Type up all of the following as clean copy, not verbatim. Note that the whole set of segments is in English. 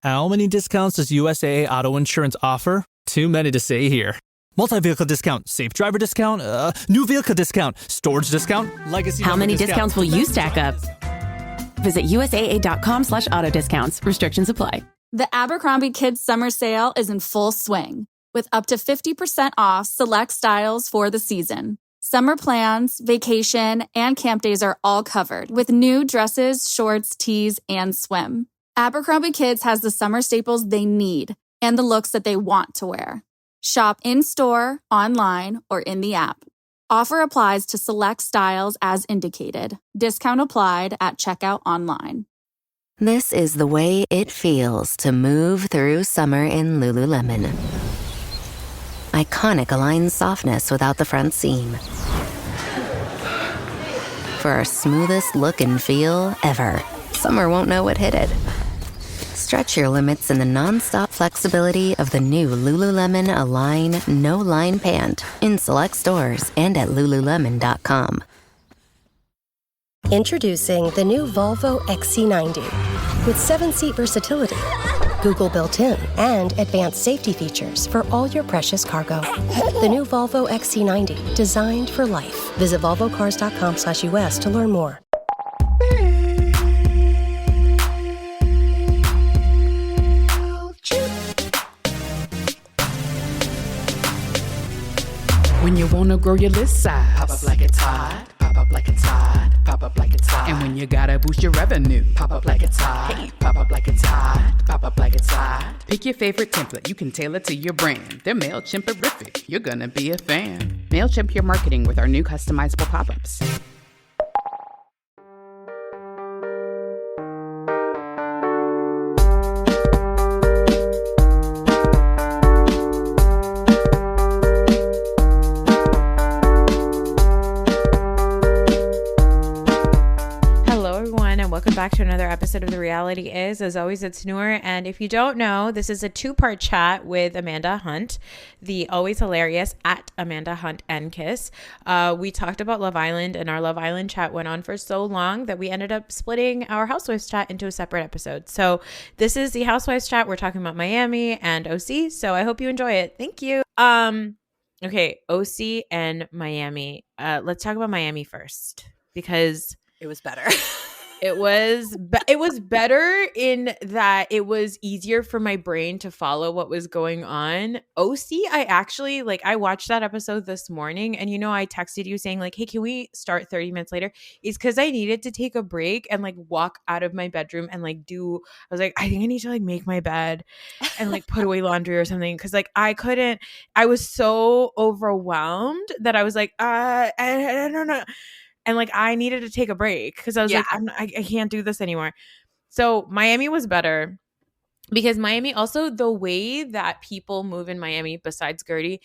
How many discounts does USAA Auto Insurance offer? Too many to say here. Multi-vehicle discount, safe driver discount, new vehicle discount, storage discount, legacy. How many discounts will you stack up? Visit USAA.com/auto discounts. Restrictions apply. The Abercrombie Kids Summer Sale is in full swing, with up to 50% off select styles for the season. Summer plans, vacation, and camp days are all covered, with new dresses, shorts, tees, and swim. Abercrombie Kids has the summer staples they need and the looks that they want to wear. Shop in-store, online, or in the app. Offer applies to select styles as indicated. Discount applied at checkout online. This is the way it feels to move through summer in Lululemon. Iconic Align softness without the front seam. For our smoothest look and feel ever, summer won't know what hit it. Stretch your limits in the non-stop flexibility of the new Lululemon Align No-Line Pant in select stores and at Lululemon.com. Introducing the new Volvo XC90 with 7-seat versatility, Google built-in, and advanced safety features for all your precious cargo. The new Volvo XC90, designed for life. Visit volvocars.com/US to learn more. When you wanna grow your list size, pop up like it's hot, pop up like it's hot, pop up like it's hot. And when you gotta boost your revenue, pop up like it's hot, hey, pop up like it's hot, pop up like it's hot. Pick your favorite template, you can tailor to your brand. They're MailChimp-erific, you're gonna be a fan. MailChimp your marketing with our new customizable pop-ups. Welcome back to another episode of The Reality Is. As always, it's Noor, and if you don't know, this is a two-part chat with Amanda Hunt, the always hilarious at Amanda Hunt and Kiss. We talked about Love Island, and our Love Island chat went on for so long that we ended up splitting our Housewives chat into a separate episode. So this is the Housewives chat. We're talking about Miami and OC, so I hope you enjoy it. Thank you. Okay, OC and Miami. Let's talk about Miami first, because it was better. It was better in that it was easier for my brain to follow what was going on. OC, I watched that episode this morning, and I texted you saying like, hey, can we start 30 minutes later? It's because I needed to take a break and like walk out of my bedroom and I was like, I think I need to like make my bed and like put away laundry or something, because like I was so overwhelmed that I was like, I don't know. And like I needed to take a break because I was like, I can't do this anymore. So Miami was better because Miami also, the way that people move in Miami besides Gertie,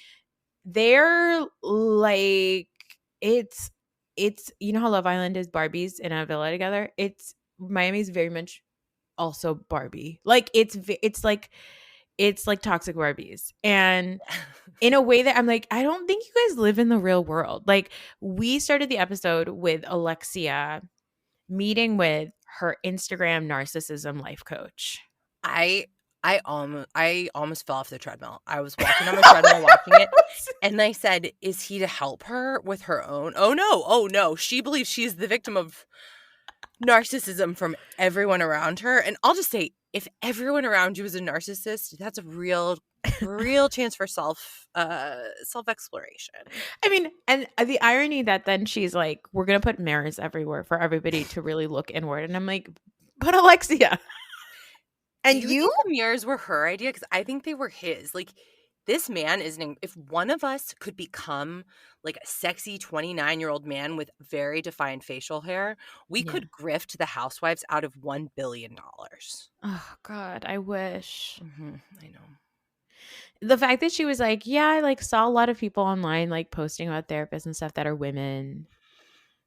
they're like, it's how Love Island is Barbies in a villa together. Miami's very much also Barbie. Like it's like toxic Barbies. And in a way that I'm like, I don't think you guys live in the real world. Like we started the episode with Alexia meeting with her Instagram narcissism life coach. I almost fell off the treadmill. I was walking on the treadmill watching it, and I said, is he to help her with her own? Oh no. She believes she's the victim of narcissism from everyone around her. And I'll just say, if everyone around you is a narcissist, that's a real chance for self-exploration. I mean, and the irony that then she's like, we're going to put mirrors everywhere for everybody to really look inward. And I'm like, but Alexia. And you think the mirrors were her idea? Because I think they were his. Like, this man if one of us could become like a sexy 29-year-old man with very defined facial hair, we could grift the Housewives out of $1 billion. Oh, God, I wish. Mm-hmm, I know. The fact that she was like, yeah, I like saw a lot of people online like posting about therapists and stuff that are women.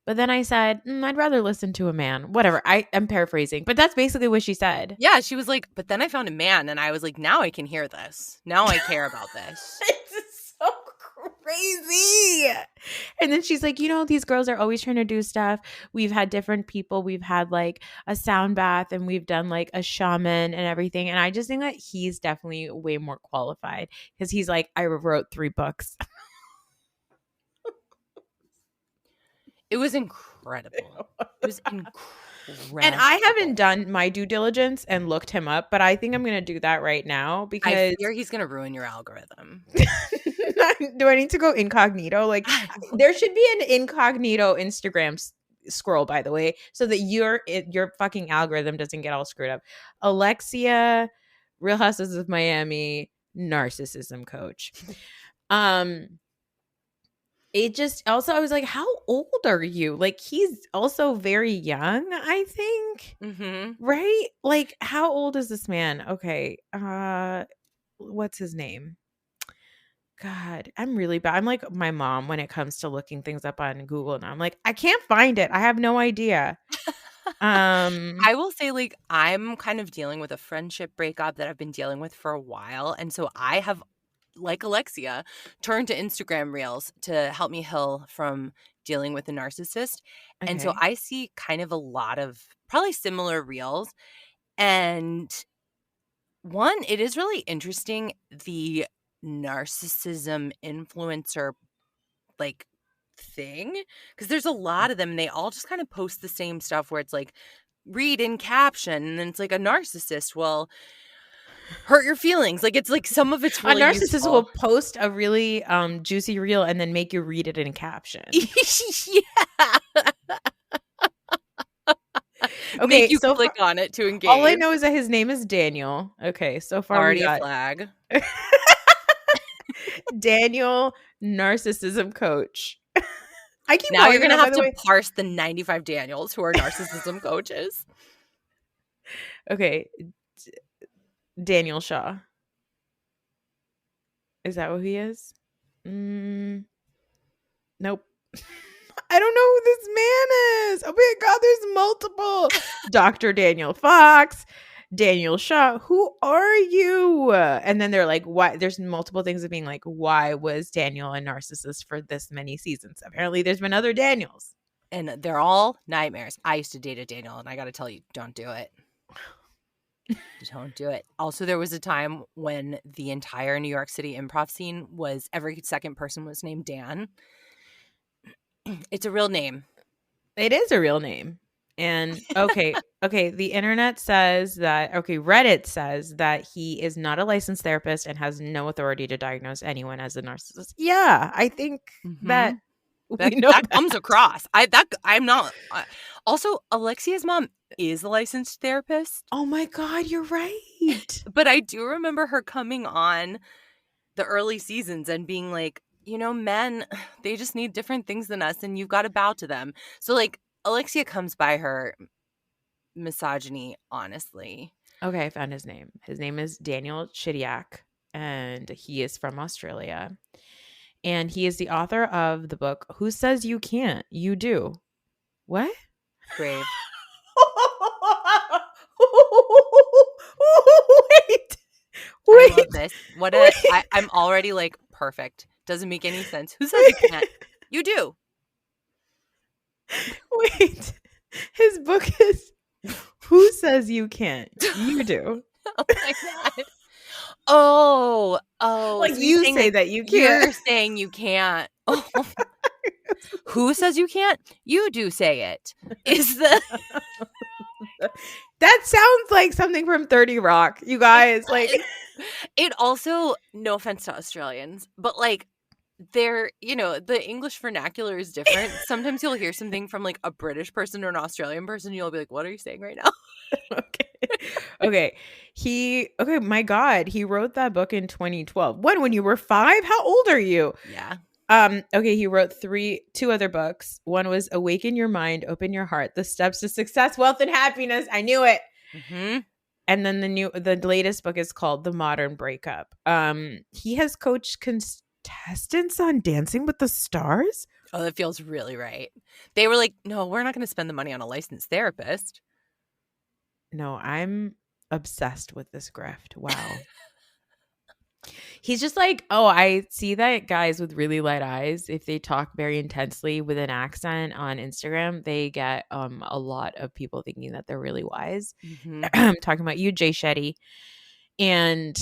But then I said, I'd rather listen to a man. Whatever. I'm paraphrasing. But that's basically what she said. Yeah, she was like, but then I found a man and I was like, now I can hear this. Now I care about this. It's so crazy. And then she's like, these girls are always trying to do stuff. We've had different people. We've had like a sound bath and we've done like a shaman and everything. And I just think that he's definitely way more qualified because he's like, I wrote 3 books. It was incredible. It was incredible. And I haven't done my due diligence and looked him up, but I think I'm going to do that right now because I fear he's going to ruin your algorithm. Do I need to go incognito? Like there should be an incognito Instagram scroll, by the way, so that your fucking algorithm doesn't get all screwed up. Alexia, Real Housewives of Miami, Narcissism Coach. It just also, I was like, how old are you? Like, he's also very young, I think. Right? Like, how old is this man? Okay. What's his name? God, I'm really bad. I'm like my mom when it comes to looking things up on Google. And I'm like, I can't find it. I have no idea. I will say, like, I'm kind of dealing with a friendship breakup that I've been dealing with for a while. And so I have, like Alexia, turned to Instagram Reels to help me heal from dealing with a narcissist. Okay. And so I see kind of a lot of probably similar Reels. And one, it is really interesting, the narcissism influencer like thing, because there's a lot of them and they all just kind of post the same stuff where it's like read in caption and then it's like a narcissist will hurt your feelings. Like it's like some of it's really a narcissist useful. will post a really juicy reel and then make you read it in caption. Yeah. Okay, make you so click on it to engage. All I know is that his name is Daniel. Okay, so far already we got a flag. Daniel, Narcissism Coach. I keep now you're gonna have to way. parse the 95 Daniels who are narcissism coaches. Okay, Daniel Shaw. Is that who he is? Nope. I don't know who this man is. Oh my God, there's multiple. Dr. Daniel Fox, Daniel Shaw. Who are you? And then they're like, why? There's multiple things of being like, why was Daniel a narcissist for this many seasons? Apparently there's been other Daniels. And they're all nightmares. I used to date a Daniel and I got to tell you, don't do it. Don't do it. Also, there was a time when the entire New York City improv scene was every second person was named Dan. It's a real name. It is a real name. And okay, the internet says that, Reddit says that he is not a licensed therapist and has no authority to diagnose anyone as a narcissist. Yeah, I think that comes across. I'm not. Also, Alexia's mom is a licensed therapist. Oh my God, you're right. But I do remember her coming on the early seasons and being like, men, they just need different things than us and you've got to bow to them. So like Alexia comes by her misogyny, honestly. Okay, I found his name. His name is Daniel Chidiak and he is from Australia. And he is the author of the book, Who Says You Can't? You Do. What? Brave. Wait. I love this. I'm already like, perfect. Doesn't make any sense. Who says you can't? You do. Wait. His book is Who Says You Can't? You Do. Oh my God. Oh. Like so you say that you can't. You're saying you can't. Oh. Who says you can't? You do say it. Is the That sounds like something from 30 Rock, you guys. Like it also, no offense to Australians, but like they're, the English vernacular is different. Sometimes you'll hear something from like a British person or an Australian person. You'll be like, what are you saying right now? Okay. My God, he wrote that book in 2012. When you were 5? How old are you? Yeah. Okay, he wrote 2 other books. One was Awaken Your Mind, Open Your Heart, The Steps to Success, Wealth, and Happiness. I knew it. Mm-hmm. And then the latest book is called The Modern Breakup. He has coached contestants on Dancing with the Stars. Oh, that feels really right. They were like, no, we're not going to spend the money on a licensed therapist. No, I'm obsessed with this grift. Wow. He's just like, oh, I see that guys with really light eyes, if they talk very intensely with an accent on Instagram, they get a lot of people thinking that they're really wise. Mm-hmm. I'm talking about you, Jay Shetty. And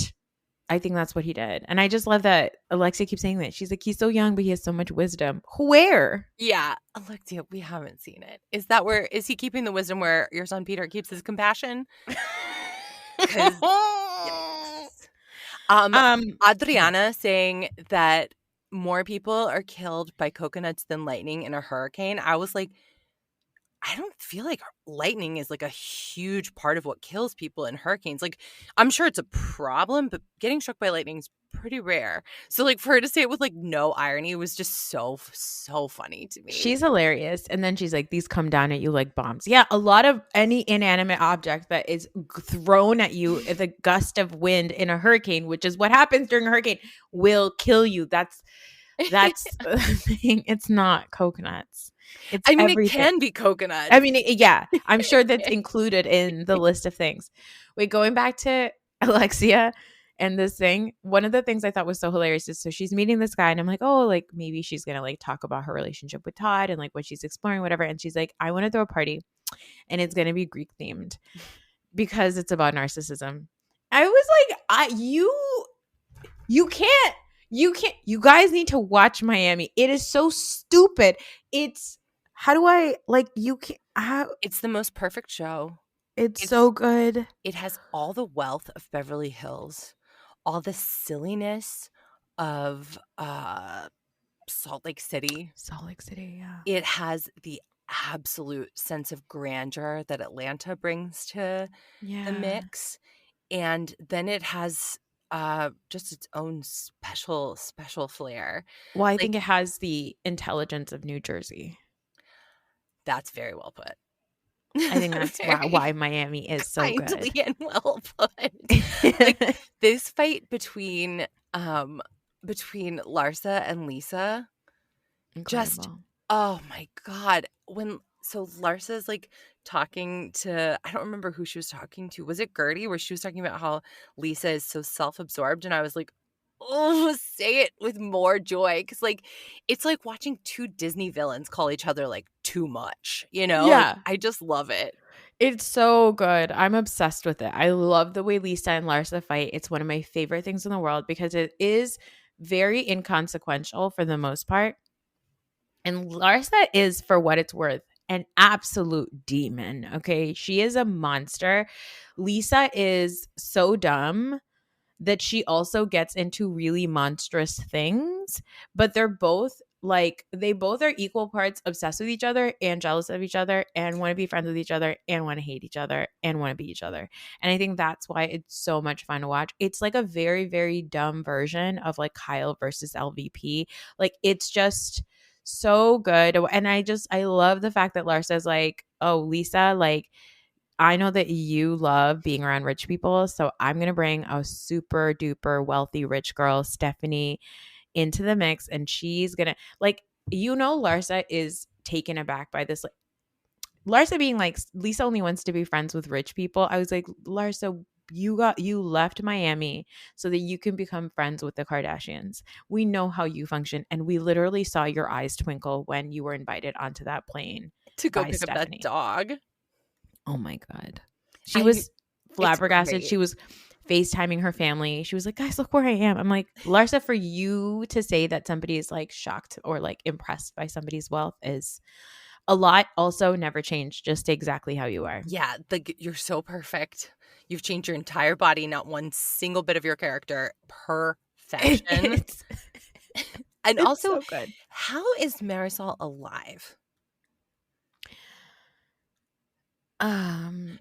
I think that's what he did. And I just love that Alexia keeps saying that. She's like, he's so young, but he has so much wisdom. Where? Yeah, Alexia, we haven't seen it. Is he keeping the wisdom where your son Peter keeps his compassion? Yes. Adriana saying that more people are killed by coconuts than lightning in a hurricane. I was like, I don't feel like lightning is like a huge part of what kills people in hurricanes. Like, I'm sure it's a problem, but getting struck by lightning is pretty rare. So, like, for her to say it with like no irony was just so funny to me. She's hilarious. And then she's like, these come down at you like bombs. Yeah, a lot of any inanimate object that is thrown at you with a gust of wind in a hurricane, which is what happens during a hurricane, will kill you. That's the thing. It's not coconuts. It's everything. It can be coconut. Yeah, I'm sure that's included in the list of things. Wait, going back to Alexia and this thing, one of the things I thought was so hilarious is, so she's meeting this guy and I'm like, oh, like maybe she's going to like talk about her relationship with Todd and like what she's exploring, whatever. And she's like, I want to throw a party and it's going to be Greek themed because it's about narcissism. I was like, you can't. You guys need to watch Miami. It is so stupid. It's it's the most perfect show. It's so good. It has all the wealth of Beverly Hills, all the silliness of Salt Lake City. Yeah. It has the absolute sense of grandeur that Atlanta brings to the mix. And then it has just its own special flair. Well, I think it has the intelligence of New Jersey. That's very well put. I think that's why Miami is so kindly good and well put. Like, this fight between Larsa and Lisa, just oh my god! So Larsa's like talking to, I don't remember who she was talking to. Was it Gertie? Where she was talking about how Lisa is so self-absorbed, and I was like, oh, say it with more joy, because like it's like watching two Disney villains call each other like too much, you know? Yeah, like, I just love it. It's so good. I'm obsessed with it. I love the way Lisa and Larsa fight. It's one of my favorite things in the world because it is very inconsequential for the most part. And Larsa is, for what it's worth, an absolute demon. Okay, she is a monster. Lisa is so dumb that she also gets into really monstrous things, but they both are equal parts obsessed with each other and jealous of each other and want to be friends with each other and want to hate each other and want to be each other. And I think that's why it's so much fun to watch. It's like a very, very dumb version of like Kyle versus LVP. Like, it's just so good. And I love the fact that Larsa's like, oh, Lisa, like, I know that you love being around rich people, so I'm going to bring a super duper wealthy rich girl, Stephanie, into the mix. And she's going to, like, Larsa is taken aback by this. Like, Larsa being like, Lisa only wants to be friends with rich people. I was like, Larsa, you left Miami so that you can become friends with the Kardashians. We know how you function. And we literally saw your eyes twinkle when you were invited onto that plane to go pick up that dog. Oh my God. She was flabbergasted. She was FaceTiming her family. She was like, guys, look where I am. I'm like, Larsa, for you to say that somebody is like shocked or like impressed by somebody's wealth is a lot. Also, never change. Just exactly how you are. Yeah. You're so perfect. You've changed your entire body, not one single bit of your character. Perfection. And also, so good. How is Marisol alive?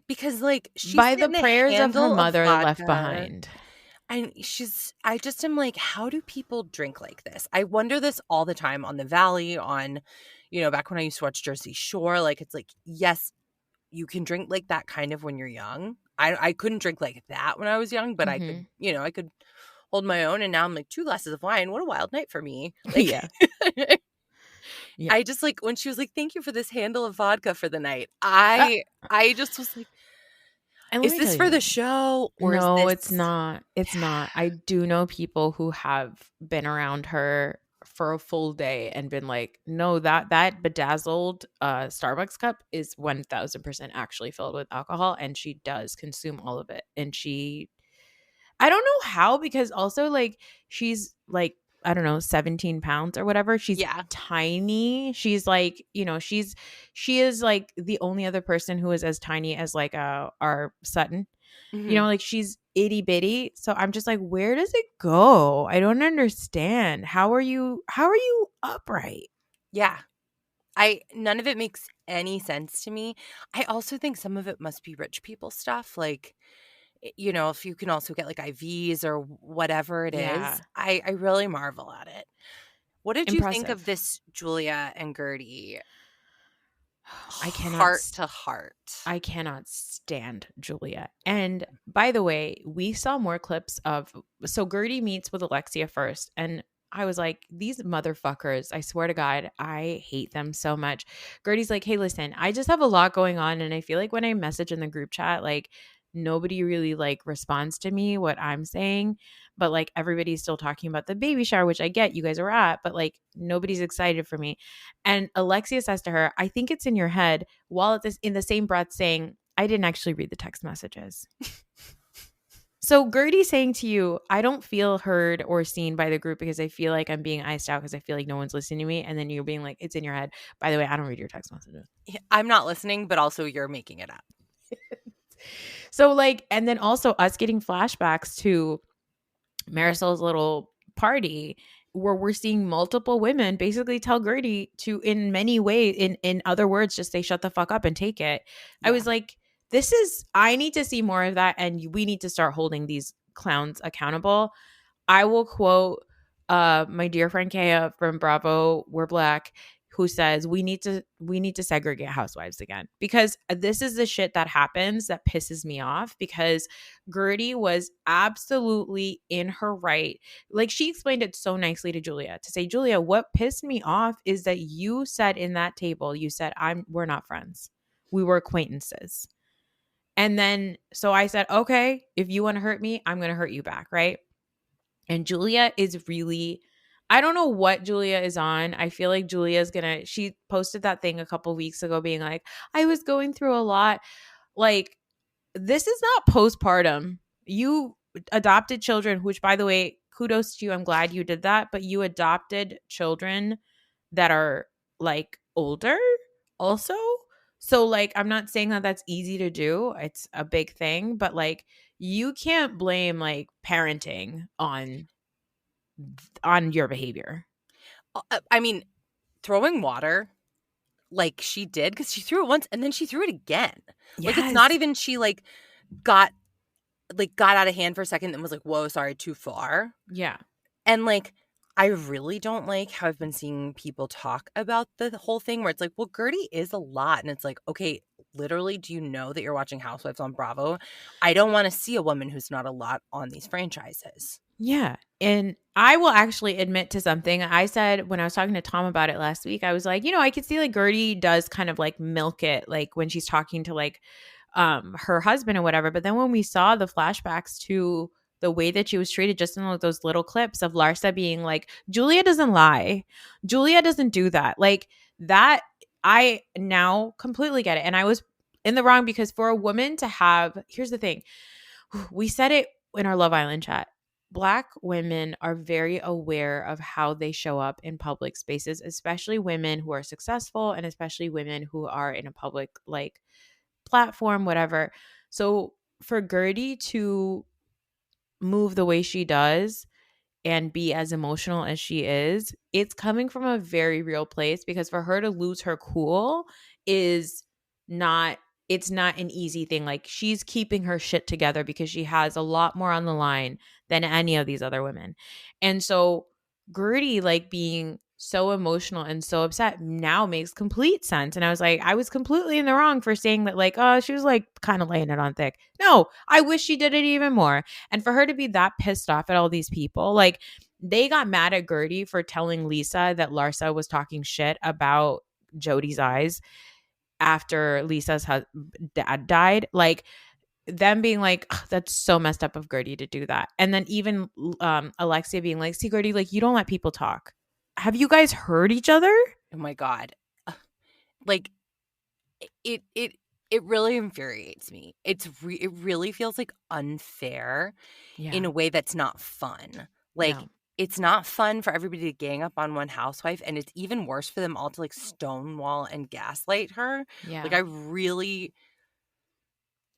Because like she's by the prayers of her mother left behind. And I just am like, how do people drink like this? I wonder this all the time on the Valley, on, back when I used to watch Jersey Shore. Like, it's like, yes, you can drink like that kind of when you're young. I couldn't drink like that when I was young, but I could, I could hold my own. And now I'm like, 2 glasses of wine. What a wild night for me. Like, yeah. Yeah. I just like when she was like, thank you for this handle of vodka for the night. I just was like, And let Is me this tell for you, the show or no, is this? it's not. It's not. I do know people who have been around her for a full day and been like, no, that bedazzled Starbucks cup is 1000% actually filled with alcohol, and she does consume all of it. And I don't know how, because also like she's like, I don't know, 17 pounds or whatever. She's Yeah. tiny. She's like, she is like the only other person who is as tiny as like our Sutton. Mhm. Like she's itty bitty. So I'm just like, where does it go? I don't understand. How are you upright? Yeah. None of it makes any sense to me. I also think some of it must be rich people stuff. Like, if you can also get like IVs or whatever it Yeah. is. I really marvel at it. What did you think of Impressive. this Julia and Gertie I heart to heart? I cannot stand Julia. And by the way, we saw more clips of, so Gertie meets with Alexia first, and I was like, these motherfuckers, I swear to God, I hate them so much. Gertie's like, hey, listen, I just have a lot going on, and I feel like when I message in the group chat, like nobody really like responds to me what I'm saying, but like everybody's still talking about the baby shower, which I get you guys are at, but like nobody's excited for me. And Alexia says to her, I think it's in your head, while at this in the same breath saying, I didn't actually read the text messages. So Gertie saying to you, I don't feel heard or seen by the group because I feel like I'm being iced out because I feel like no one's listening to me. And then you're being like, it's in your head. By the way, I don't read your text messages. I'm not listening, but also you're making it up. So like, and then also us getting flashbacks to Marisol's little party where we're seeing multiple women basically tell Gertie to, in many ways, in other words, just say, shut the fuck up and take it. Yeah. I was like, I need to see more of that. And we need to start holding these clowns accountable. I will quote my dear friend Kaya from Bravo, We're Black, who says we need to segregate housewives again, because this is the shit that happens that pisses me off, because Gertie was absolutely in her right. Like she explained it so nicely to Julia, to say, Julia, what pissed me off is that you said in that table, you said, we're not friends. We were acquaintances. And then, so I said, okay, if you want to hurt me, I'm going to hurt you back. Right. And Julia is really, I don't know what Julia is on. I feel like she posted that thing a couple weeks ago being like, I was going through a lot. Like, this is not postpartum. You adopted children, which by the way, kudos to you. I'm glad you did that. But you adopted children that are like older also. So like, I'm not saying that that's easy to do. It's a big thing, but like, you can't blame like parenting on your behavior. I mean, throwing water like she did, because she threw it once and then she threw it again. Like it's not even she like got out of hand for a second and was like, whoa, sorry, too far. Yeah. And like, I really don't like how I've been seeing people talk about the whole thing where it's like, well, Gertie is a lot. And it's like, okay, literally, do you know that you're watching Housewives on Bravo? I don't want to see a woman who's not a lot on these franchises. Yeah. And I will actually admit to something. I said when I was talking to Tom about it last week, I was like, I could see like Gertie does kind of like milk it, like when she's talking to like her husband or whatever. But then when we saw the flashbacks to the way that she was treated just in those little clips of Larsa being like, Julia doesn't lie. Julia doesn't do that. Like that, I now completely get it. And I was in the wrong, because for a woman to have, here's the thing. We said it in our Love Island chat. Black women are very aware of how they show up in public spaces, especially women who are successful and especially women who are in a public like platform, whatever. So for Gertie to move the way she does and be as emotional as she is, it's coming from a very real place, because for her to lose her cool is not, it's not an easy thing. Like she's keeping her shit together because she has a lot more on the line than any of these other women. And so Gertie like being so emotional and so upset now makes complete sense. And I was like, I was completely in the wrong for saying that like, oh, she was like kind of laying it on thick. No, I wish she did it even more. And for her to be that pissed off at all these people, like they got mad at Gertie for telling Lisa that Larsa was talking shit about Jody's eyes after Lisa's dad died. Like them being like, "Ugh, that's so messed up of Gertie to do that." And then even Alexia being like, "See, Gertie, like, you don't let people talk. Have you guys heard each other?" Oh my God. Like it really infuriates me. It really feels like unfair in a way that's not fun. Like No. it's not fun for everybody to gang up on one housewife, and it's even worse for them all to like stonewall and gaslight her. Yeah. Like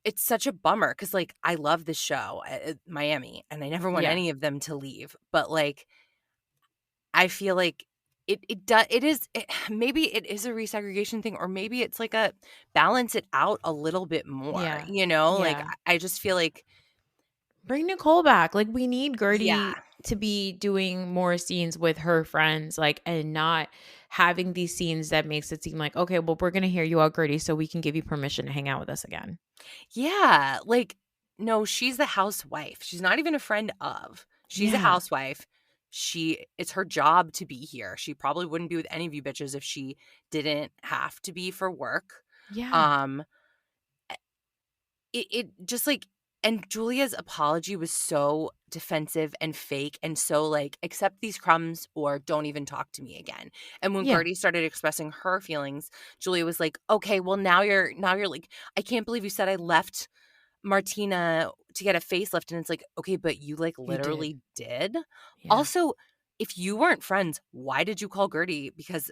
it's such a bummer because like I love the show, Miami, and I never want Yeah. any of them to leave. But like I feel like maybe it is a resegregation thing, or maybe it's like a balance it out a little bit more. Yeah. Like Yeah. I just feel like Bring Nicole back. Like, we need Gertie Yeah. to be doing more scenes with her friends, like, and not having these scenes that makes it seem like, okay, well, we're gonna hear you out, Gertie, so we can give you permission to hang out with us again. Yeah, like no, she's the housewife. She's not even a friend of. She's a Yeah. housewife. It's her job to be here. She probably wouldn't be with any of you bitches if she didn't have to be for work. Yeah. It just like, and Julia's apology was so defensive and fake and so like, accept these crumbs or don't even talk to me again. And when Yeah. Gertie started expressing her feelings, Julia was like, okay, well now you're like, I can't believe you said I left Martina to get a facelift. And it's like, okay, but you like literally did. Yeah. Also, if you weren't friends, why did you call Gertie? Because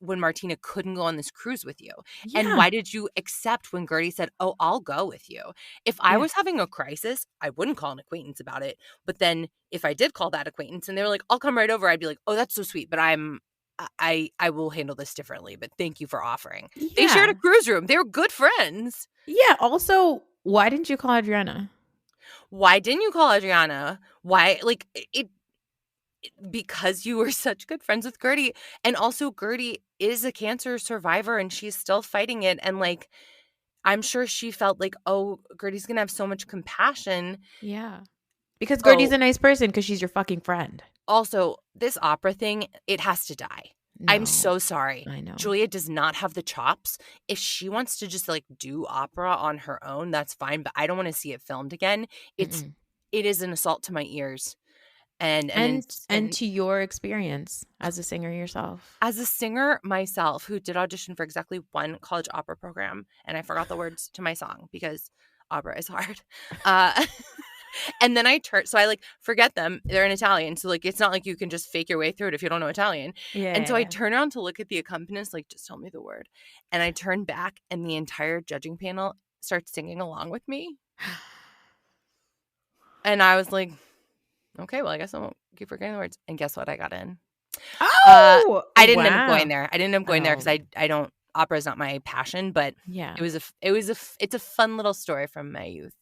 when Martina couldn't go on this cruise with you? Yeah. And why did you accept when Gertie said, oh, I'll go with you? If I Yeah. was having a crisis, I wouldn't call an acquaintance about it. But then if I did call that acquaintance and they were like, I'll come right over, I'd be like, oh, that's so sweet. But I will handle this differently. But thank you for offering. They shared a Yeah. cruise room. They were good friends. Yeah. Also, why didn't you call Adriana? Why didn't you call Adriana? Why? Like, because you were such good friends with Gertie. And also Gertie is a cancer survivor and she's still fighting it. And like, I'm sure she felt like, oh, Gertie's going to have so much compassion. Yeah. Because Gertie's a nice person because she's your fucking friend. Also, this opera thing, it has to die. I'm No. so sorry. I know. Julia does not have the chops. If she wants to just like do opera on her own, that's fine. But I don't want to see it filmed again. It is an assault to my ears. And to your experience as a singer yourself. As a singer myself, who did audition for exactly one college opera program, and I forgot the words to my song because opera is hard. And then I forget them. They're in Italian. So like, it's not like you can just fake your way through it if you don't know Italian. Yeah. And so I turn around to look at the accompanist, like, just tell me the word. And I turn back and the entire judging panel starts singing along with me. And I was like, okay, well, I guess I won't keep forgetting the words. And guess what? I got in. Oh, I didn't end up going there. I didn't end up going there Oh. because I don't. Opera is not my passion, but Yeah. it's a fun little story from my youth.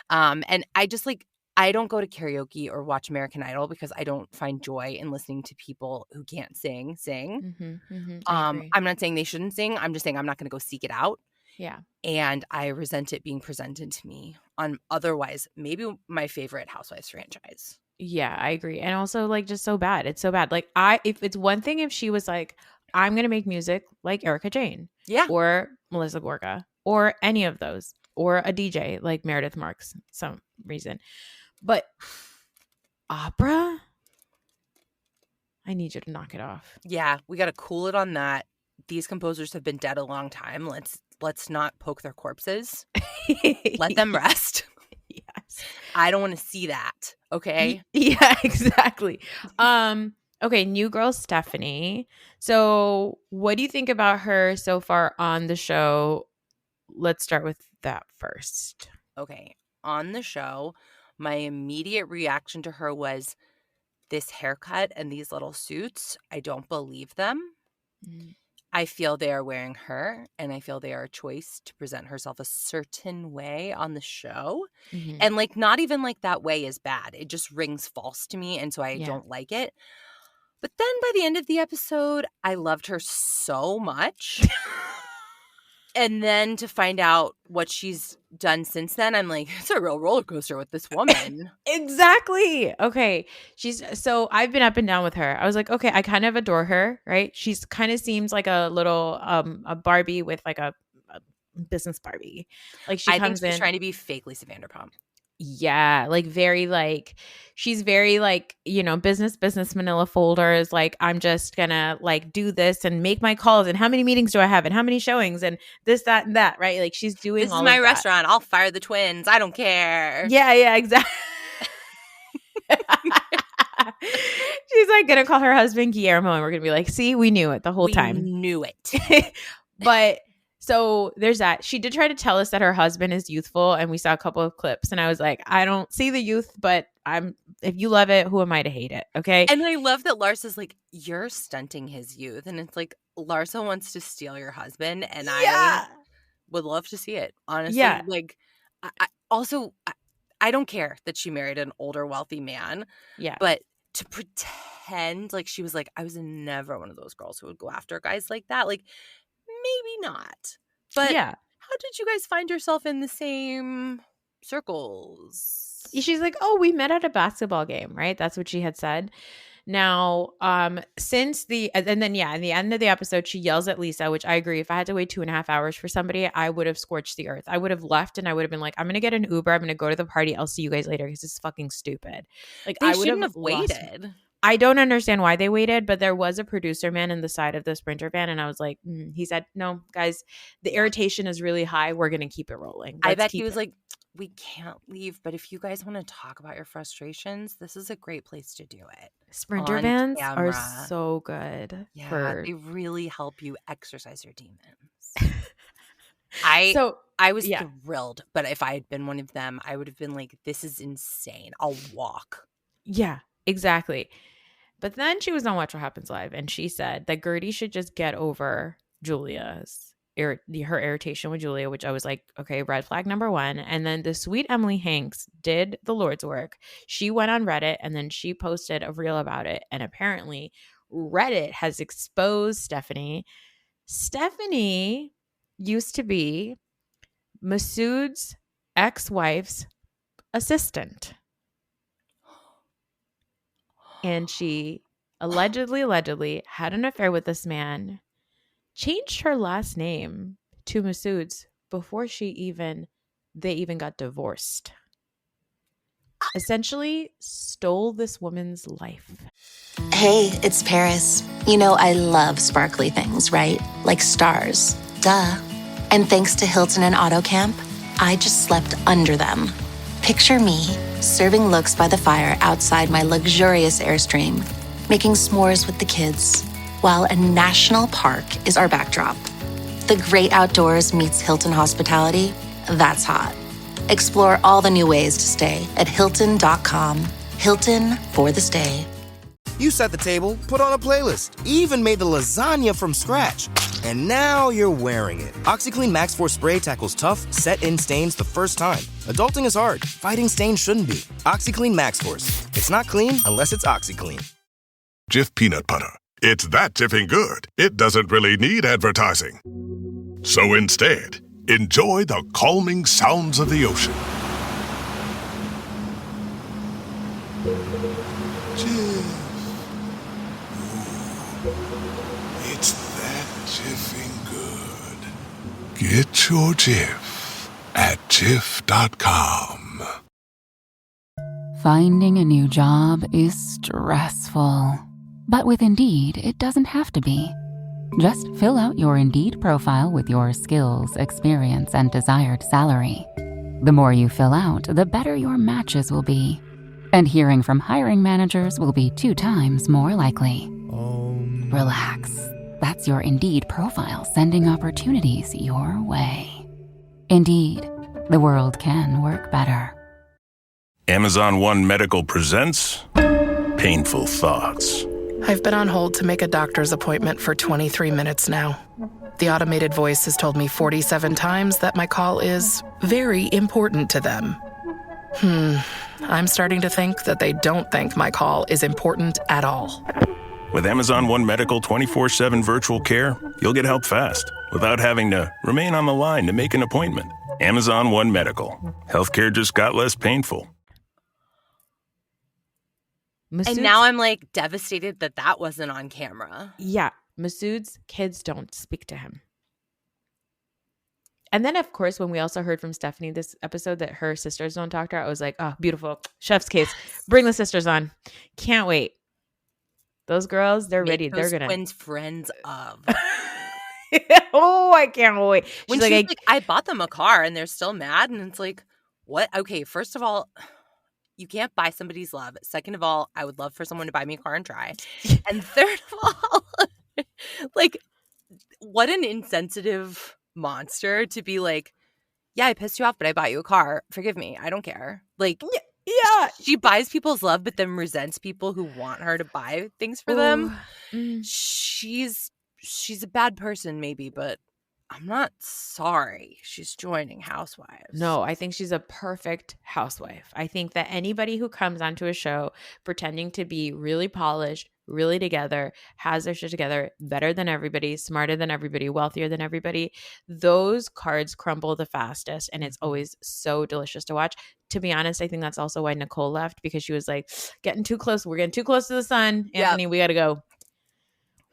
And I just like, I don't go to karaoke or watch American Idol because I don't find joy in listening to people who can't sing. I agree. I'm not saying they shouldn't sing. I'm just saying I'm not going to go seek it out. Yeah. And I resent it being presented to me on otherwise maybe my favorite Housewives franchise. Yeah, I agree. And also like just so bad. It's so bad. Like if it's one thing if she was like, I'm going to make music like Erica Jane. Yeah. Or Melissa Gorga. Or any of those. Or a DJ like Meredith Marks some reason. But opera? I need you to knock it off. Yeah, we got to cool it on that. These composers have been dead a long time. Let's not poke their corpses. Let them rest. Yes. I don't want to see that. Okay. Yeah, exactly. Okay, new girl Stephanie. So what do you think about her so far on the show? Let's start with that first. Okay. On the show, my immediate reaction to her was this haircut and these little suits. I don't believe them. I feel they are wearing her, and I feel they are a choice to present herself a certain way on the show. And like, not even like that way is bad. It just rings false to me, and so I don't like it. But then by the end of the episode, I loved her so much. And then to find out what she's done since then, I'm like, it's a real roller coaster with this woman. Exactly. Okay. So I've been up and down with her. I was like, okay, I kind of adore her, right? She's kind of seems like a little a Barbie with like a business Barbie. Like she I think comes she's in. trying to be fake Lisa Vanderpump. Yeah, like very like she's very like, you know, business manila folders. Like I'm just gonna like do this and make my calls and how many meetings do I have and how many showings and this, that, and that, right? Like she's doing This all is my of that. restaurant. I'll fire the twins. I don't care. Yeah, exactly. She's like gonna call her husband Guillermo and we're gonna be like, see, we knew it the whole time. We knew it. But so there's that. She did try to tell us that her husband is youthful, and we saw a couple of clips, and I was like, I don't see the youth, but if you love it, who am I to hate it? Okay. And I love that Larsa's like, you're stunting his youth. And it's like, Larsa wants to steal your husband. And I would love to see it, honestly. Yeah. Like, I don't care that she married an older, wealthy man. Yeah. But to pretend like she was like, I was never one of those girls who would go after guys like that. Like, maybe not. But yeah. How did you guys find yourself in the same circles? She's like, oh, we met at a basketball game, right? That's what she had said. Now, since in the end of the episode, she yells at Lisa, which I agree. If I had to wait 2.5 hours for somebody, I would have scorched the earth. I would have left and I would have been like, I'm going to get an Uber. I'm going to go to the party. I'll see you guys later because it's fucking stupid. Like They I would shouldn't have lost- waited. I don't understand why they waited, but there was a producer man in the side of the Sprinter van. And I was like, he said, no, guys, the irritation is really high. We're going to keep it rolling. I bet he was like, we can't leave, but if you guys want to talk about your frustrations, this is a great place to do it. Sprinter vans are so good. Yeah, they really help you exercise your demons. I was thrilled, but if I had been one of them, I would have been like, this is insane. I'll walk. Yeah, exactly. But then she was on Watch What Happens Live, and she said that Gertie should just get over her irritation with Julia, which I was like, okay, red flag number 1. And then the sweet Emily Hanks did the Lord's work. She went on Reddit and then she posted a reel about it. And apparently Reddit has exposed Stephanie. Stephanie used to be Masood's ex-wife's assistant. And she allegedly had an affair with this man, changed her last name to Masood's before they even got divorced. Essentially stole this woman's life. Hey, it's Paris. You know I love sparkly things, right? Like stars. Duh. And thanks to Hilton and AutoCamp, I just slept under them. Picture me serving looks by the fire outside my luxurious Airstream, making s'mores with the kids, while a national park is our backdrop. The great outdoors meets Hilton hospitality. That's hot. Explore all the new ways to stay at Hilton.com. Hilton for the stay. You set the table, put on a playlist, even made the lasagna from scratch. And now you're wearing it. OxyClean Max Force Spray tackles tough, set-in stains the first time. Adulting is hard. Fighting stains shouldn't be. OxyClean Max Force. It's not clean unless it's OxyClean. Jif peanut butter. It's that jiffing good, it doesn't really need advertising. So instead, enjoy the calming sounds of the ocean. Jif. Ooh, it's that jiffing good. Get your Jif at Jif.com. Finding a new job is stressful. But with Indeed, it doesn't have to be. Just fill out your Indeed profile with your skills, experience, and desired salary. The more you fill out, the better your matches will be. And hearing from hiring managers will be 2 times more likely. Relax. That's your Indeed profile sending opportunities your way. Indeed, the world can work better. Amazon One Medical presents Painful Thoughts. I've been on hold to make a doctor's appointment for 23 minutes now. The automated voice has told me 47 times that my call is very important to them. I'm starting to think that they don't think my call is important at all. With Amazon One Medical 24/7 virtual care, you'll get help fast without having to remain on the line to make an appointment. Amazon One Medical. Healthcare just got less painful. And now I'm like devastated that wasn't on camera. Yeah. Masood's kids don't speak to him. And then, of course, when we also heard from Stephanie this episode that her sisters don't talk to her, I was like, oh, beautiful. Chef's kiss. Bring the sisters on. Can't wait. Those girls, they're Make ready. those They're going twins friends of. Oh, I can't wait. When she's like, I bought them a car and they're still mad. And it's like, what? Okay, first of all, you can't buy somebody's love. Second of all, I would love for someone to buy me a car and try. And third of all, like, what an insensitive monster to be like, yeah, I pissed you off, but I bought you a car. Forgive me. I don't care. Like, yeah. She buys people's love, but then resents people who want her to buy things for them. She's a bad person, maybe, but I'm not sorry she's joining Housewives. No, I think she's a perfect housewife. I think that anybody who comes onto a show pretending to be really polished, really together, has their shit together, better than everybody, smarter than everybody, wealthier than everybody, those cards crumble the fastest, and it's always so delicious to watch. To be honest, I think that's also why Nicole left, because she was like, getting too close. We're getting too close to the sun. Anthony, we got to go.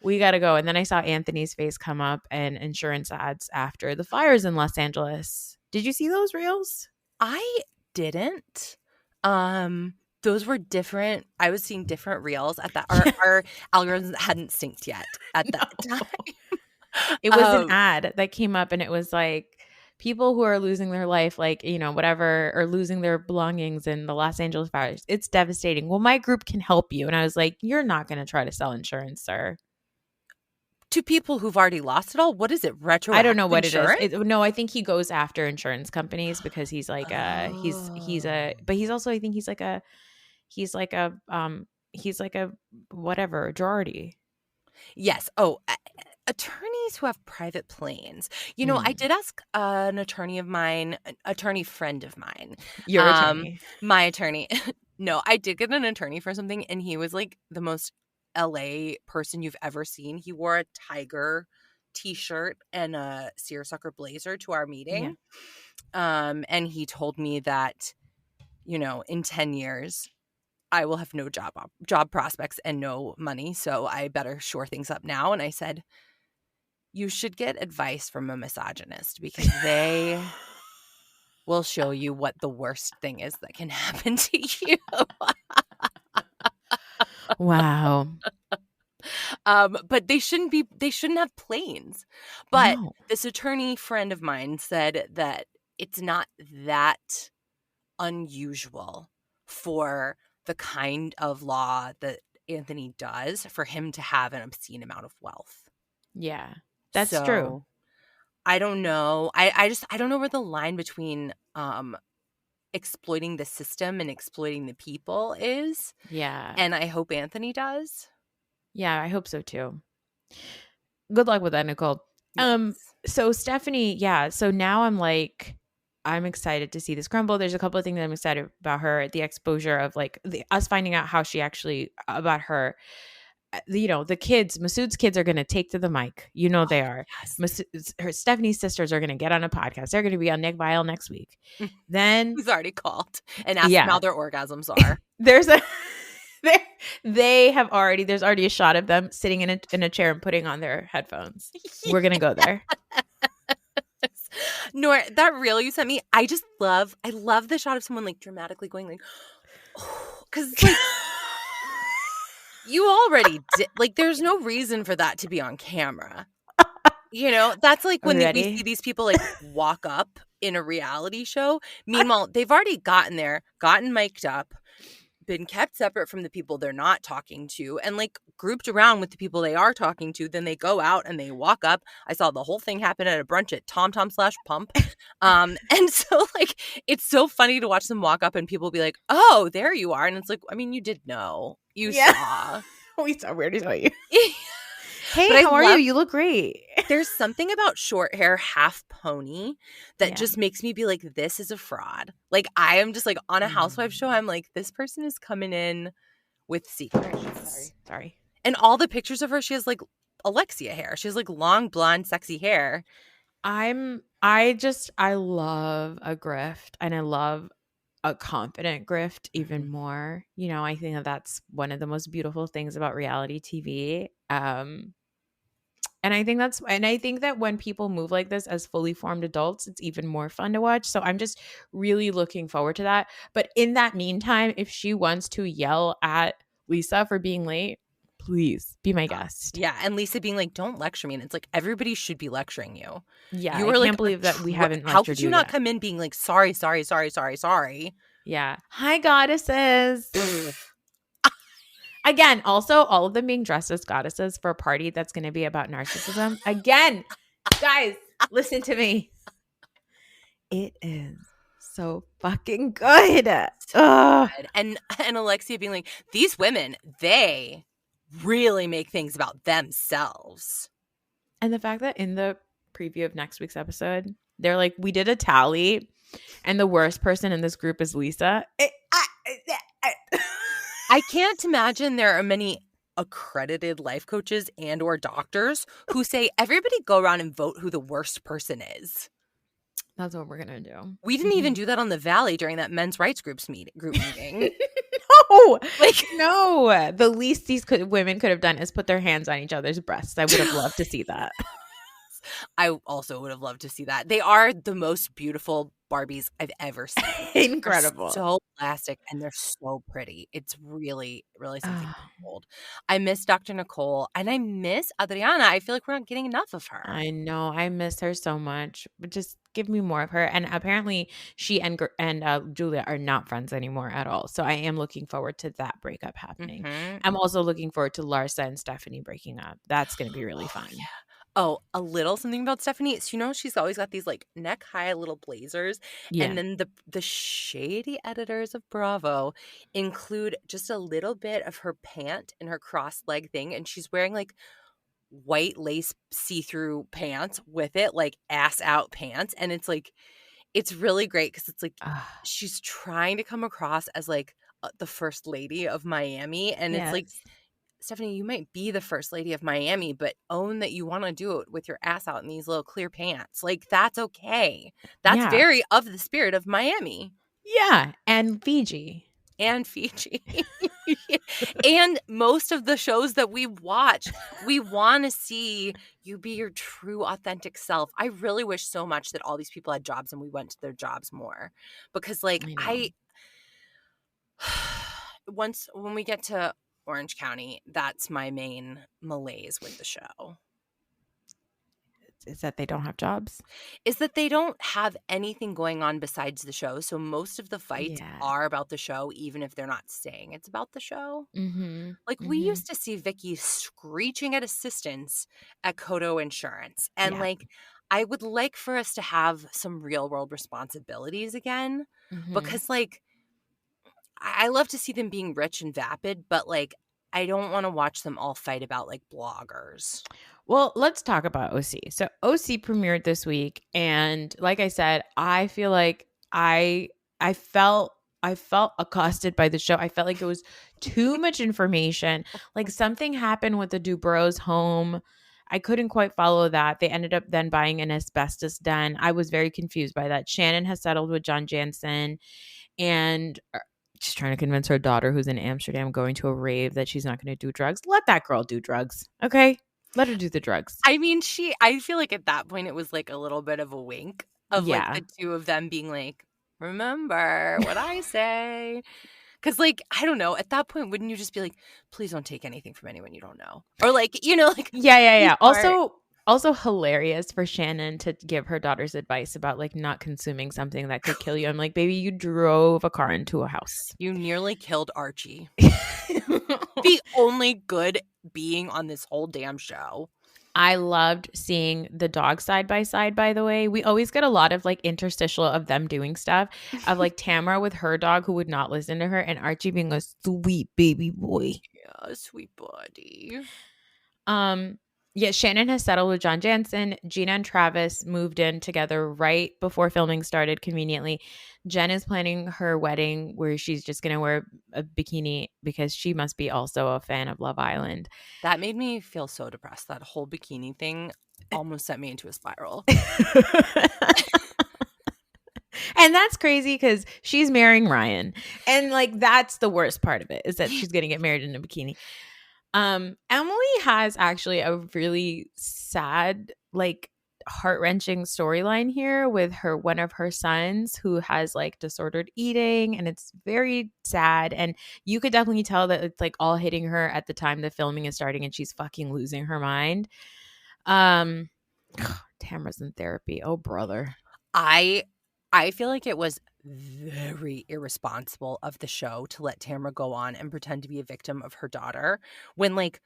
We got to go. And then I saw Anthony's face come up and insurance ads after the fires in Los Angeles. Did you see those reels? I didn't. Those were different. I was seeing different reels at that. Our algorithms hadn't synced yet at that time. It was an ad that came up, and it was like people who are losing their life, like, you know, whatever, or losing their belongings in the Los Angeles fires. It's devastating. Well, my group can help you. And I was like, you're not going to try to sell insurance, sir. To people who've already lost it all? What is it? Retroactive I don't know what insurance? it is. No, I think he goes after insurance companies because he's like but he's also, I think he's like a whatever, majority. Yes. Oh, attorneys who have private planes. You know, I did ask an attorney of mine, an attorney friend of mine. Your attorney. My attorney. No, I did get an attorney for something, and he was like the most LA person you've ever seen. He wore a tiger t-shirt and a seersucker blazer to our meeting. Yeah. And he told me that, you know, in 10 years, I will have no job prospects and no money. So I better shore things up now. And I said, you should get advice from a misogynist, because they will show you what the worst thing is that can happen to you. Wow. But they shouldn't have planes. But this attorney friend of mine said that it's not that unusual for the kind of law that Anthony does for him to have an obscene amount of wealth. Yeah, that's true. I don't know. I don't know where the line between exploiting the system and exploiting the people is. Yeah. And I hope Anthony does. Yeah, I hope so too. Good luck with that, Nicole. Yes. So Stephanie, so now I'm excited to see this crumble. There's a couple of things that I'm excited about her, the exposure of like us finding out how she actually, about her, you know, the kids, Masood's kids are going to take to the mic. You know, they are. Yes. Her Stephanie's sisters are going to get on a podcast. They're going to be on Nick Viall next week. Then who's already called and asked them how their orgasms are. There's already a shot of them sitting in a chair and putting on their headphones. We're going to go there. Nor that reel you sent me, I love the shot of someone like dramatically going like, oh, because it's like you already did, like there's no reason for that to be on camera. You know, that's like when we see these people like walk up in a reality show. Meanwhile, they've already gotten mic'd up, been kept separate from the people they're not talking to, and like grouped around with the people they are talking to. Then they go out and they walk up. I saw the whole thing happen at a brunch at TomTom/Pump. And so like it's so funny to watch them walk up and people be like, oh, there you are. And it's like, I mean, you did know. You saw. We saw. We already saw you. Hey, how are you? You look great. There's something about short hair, half pony that just makes me be like, this is a fraud. Like I am just like on a housewife show. I'm like, this person is coming in with secrets. Sorry. And all the pictures of her, she has like Alexia hair. She has like long, blonde, sexy hair. I love a grift, and I love a confident grift even more. You know, I think that's one of the most beautiful things about reality TV. And I think that when people move like this as fully formed adults, it's even more fun to watch. So I'm just really looking forward to that. But in that meantime, if she wants to yell at Lisa for being late, please be my guest. Yeah. And Lisa being like, don't lecture me. And it's like, everybody should be lecturing you. Yeah. You were I can't believe that we haven't lectured you. How could you not yet. come in being like, sorry? Yeah. Hi, goddesses. Again, also all of them being dressed as goddesses for a party that's going to be about narcissism. Again, guys, listen to me. It is so fucking good. So good. And Alexia being like, these women, they really make things about themselves. And the fact that in the preview of next week's episode, they're like, we did a tally and the worst person in this group is Lisa. I can't imagine there are many accredited life coaches and or doctors who say everybody go around and vote who the worst person is. That's what we're going to do. We didn't even do that on the Valley during that men's rights group meeting. No. The least these women could have done is put their hands on each other's breasts. I would have loved to see that. I also would have loved to see that. They are the most beautiful Barbies I've ever seen. Incredible. They're so plastic and they're so pretty. It's really, really something to behold. I miss Dr. Nicole and I miss Adriana. I feel like we're not getting enough of her. I know. I miss her so much. But just give me more of her. And apparently she and Julia are not friends anymore at all. So I am looking forward to that breakup happening. Mm-hmm. I'm also looking forward to Larsa and Stephanie breaking up. That's going to be really fun. Yeah. Oh, a little something about Stephanie. So, you know, she's always got these like neck high little blazers. Yeah. And then the shady editors of Bravo include just a little bit of her pant in her cross leg thing. And she's wearing like white lace see-through pants with it, like ass out pants. And it's like, it's really great because it's like she's trying to come across as like the first lady of Miami. And it's like, Stephanie, you might be the first lady of Miami, but own that you want to do it with your ass out in these little clear pants. Like, that's okay. That's very of the spirit of Miami. Yeah. And Fiji. And most of the shows that we watch, we want to see you be your true, authentic self. I really wish so much that all these people had jobs and we went to their jobs more. Because, like, once when we get to Orange County, that's my main malaise with the show. Is that they don't have jobs? Is that they don't have anything going on besides the show. So most of the fights are about the show, even if they're not saying it's about the show. Mm-hmm. Like we used to see Vicky screeching at assistants at Kodo Insurance. And like, I would like for us to have some real world responsibilities again. Because like, I love to see them being rich and vapid, but like, I don't want to watch them all fight about like bloggers. Well, let's talk about OC. So OC premiered this week. And like I said, I feel like I felt accosted by the show. I felt like it was too much information. Like something happened with the Dubrows home. I couldn't quite follow that. They ended up then buying an asbestos den. I was very confused by that. Shannon has settled with John Jansen and she's trying to convince her daughter who's in Amsterdam going to a rave that she's not going to do drugs. Let that girl do drugs. Okay? Let her do the drugs. I mean, I feel like at that point it was like a little bit of a wink of like the two of them being like, remember what I say. Because like, I don't know, at that point, wouldn't you just be like, please don't take anything from anyone you don't know? Or like, you know, like. Yeah. Also hilarious for Shannon to give her daughters advice about like not consuming something that could kill you. I'm like, baby, you drove a car into a house. You nearly killed Archie. The only good being on this whole damn show. I loved seeing the dog side by side, by the way. We always get a lot of like interstitial of them doing stuff of like Tamara with her dog who would not listen to her and Archie being a sweet baby boy. Yeah, sweet buddy. Yeah, Shannon has settled with John Jansen. Gina and Travis moved in together right before filming started, conveniently. Jen is planning her wedding where she's just going to wear a bikini because she must be also a fan of Love Island. That made me feel so depressed. That whole bikini thing almost sent me into a spiral. And that's crazy because she's marrying Ryan. And like, that's the worst part of it is that she's going to get married in a bikini. Emily has actually a really sad, like heart-wrenching storyline here with one of her sons who has like disordered eating, and it's very sad, and you could definitely tell that it's like all hitting her at the time the filming is starting and she's fucking losing her mind. Tamara's in therapy. Oh brother. I feel like it was very irresponsible of the show to let Tamara go on and pretend to be a victim of her daughter when, like,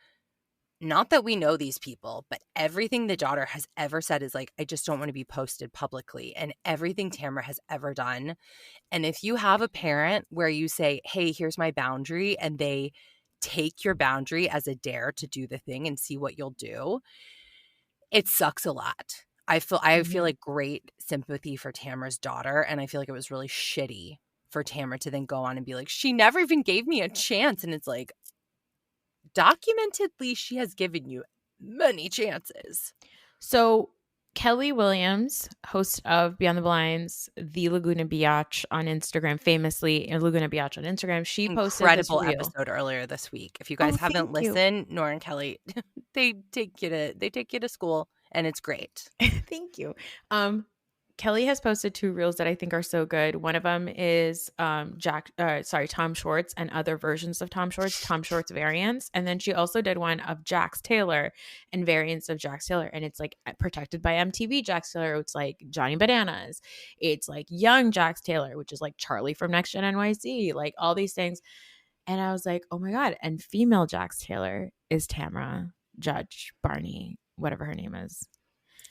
not that we know these people, but everything the daughter has ever said is like, I just don't want to be posted publicly, and everything Tamara has ever done. And if you have a parent where you say, hey, here's my boundary, and they take your boundary as a dare to do the thing and see what you'll do, it sucks a lot. I feel like great sympathy for Tamara's daughter, and I feel like it was really shitty for Tamara to then go on and be like, she never even gave me a chance. And it's like, documentedly, she has given you many chances. So Kelly Williams, host of Beyond the Blinds, the Laguna Biatch on Instagram, famously Laguna Biatch on Instagram, she posted incredible this episode earlier this week. If you guys haven't listened, Nora and Kelly, they take you to school, and it's great. Thank you. Kelly has posted 2 reels that I think are so good. One of them is Tom Schwartz and other versions of Tom Schwartz variants. And then she also did one of Jax Taylor and variants of Jax Taylor. And it's like protected by MTV Jax Taylor. It's like Johnny Bananas. It's like young Jax Taylor, which is like Charlie from Next Gen NYC, like all these things. And I was like, oh my God. And female Jax Taylor is Tamara Judge Barney, whatever her name is.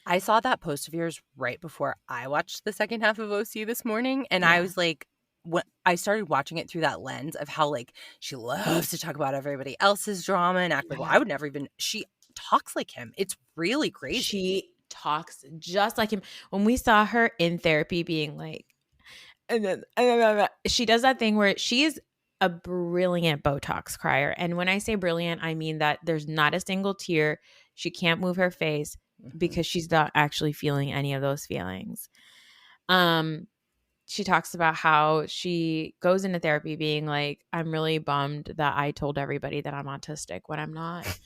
I saw that post of yours right before I watched the second half of OC this morning. And I was like, when I started watching it through that lens of how, like, she loves to talk about everybody else's drama and act like, well, I would never even, she talks like him. It's really crazy. She talks just like him. When we saw her in therapy being like, and then she does that thing where she is a brilliant Botox crier. And when I say brilliant, I mean that there's not a single tear. She can't move her face because she's not actually feeling any of those feelings. She talks about how she goes into therapy being like, I'm really bummed that I told everybody that I'm autistic when I'm not.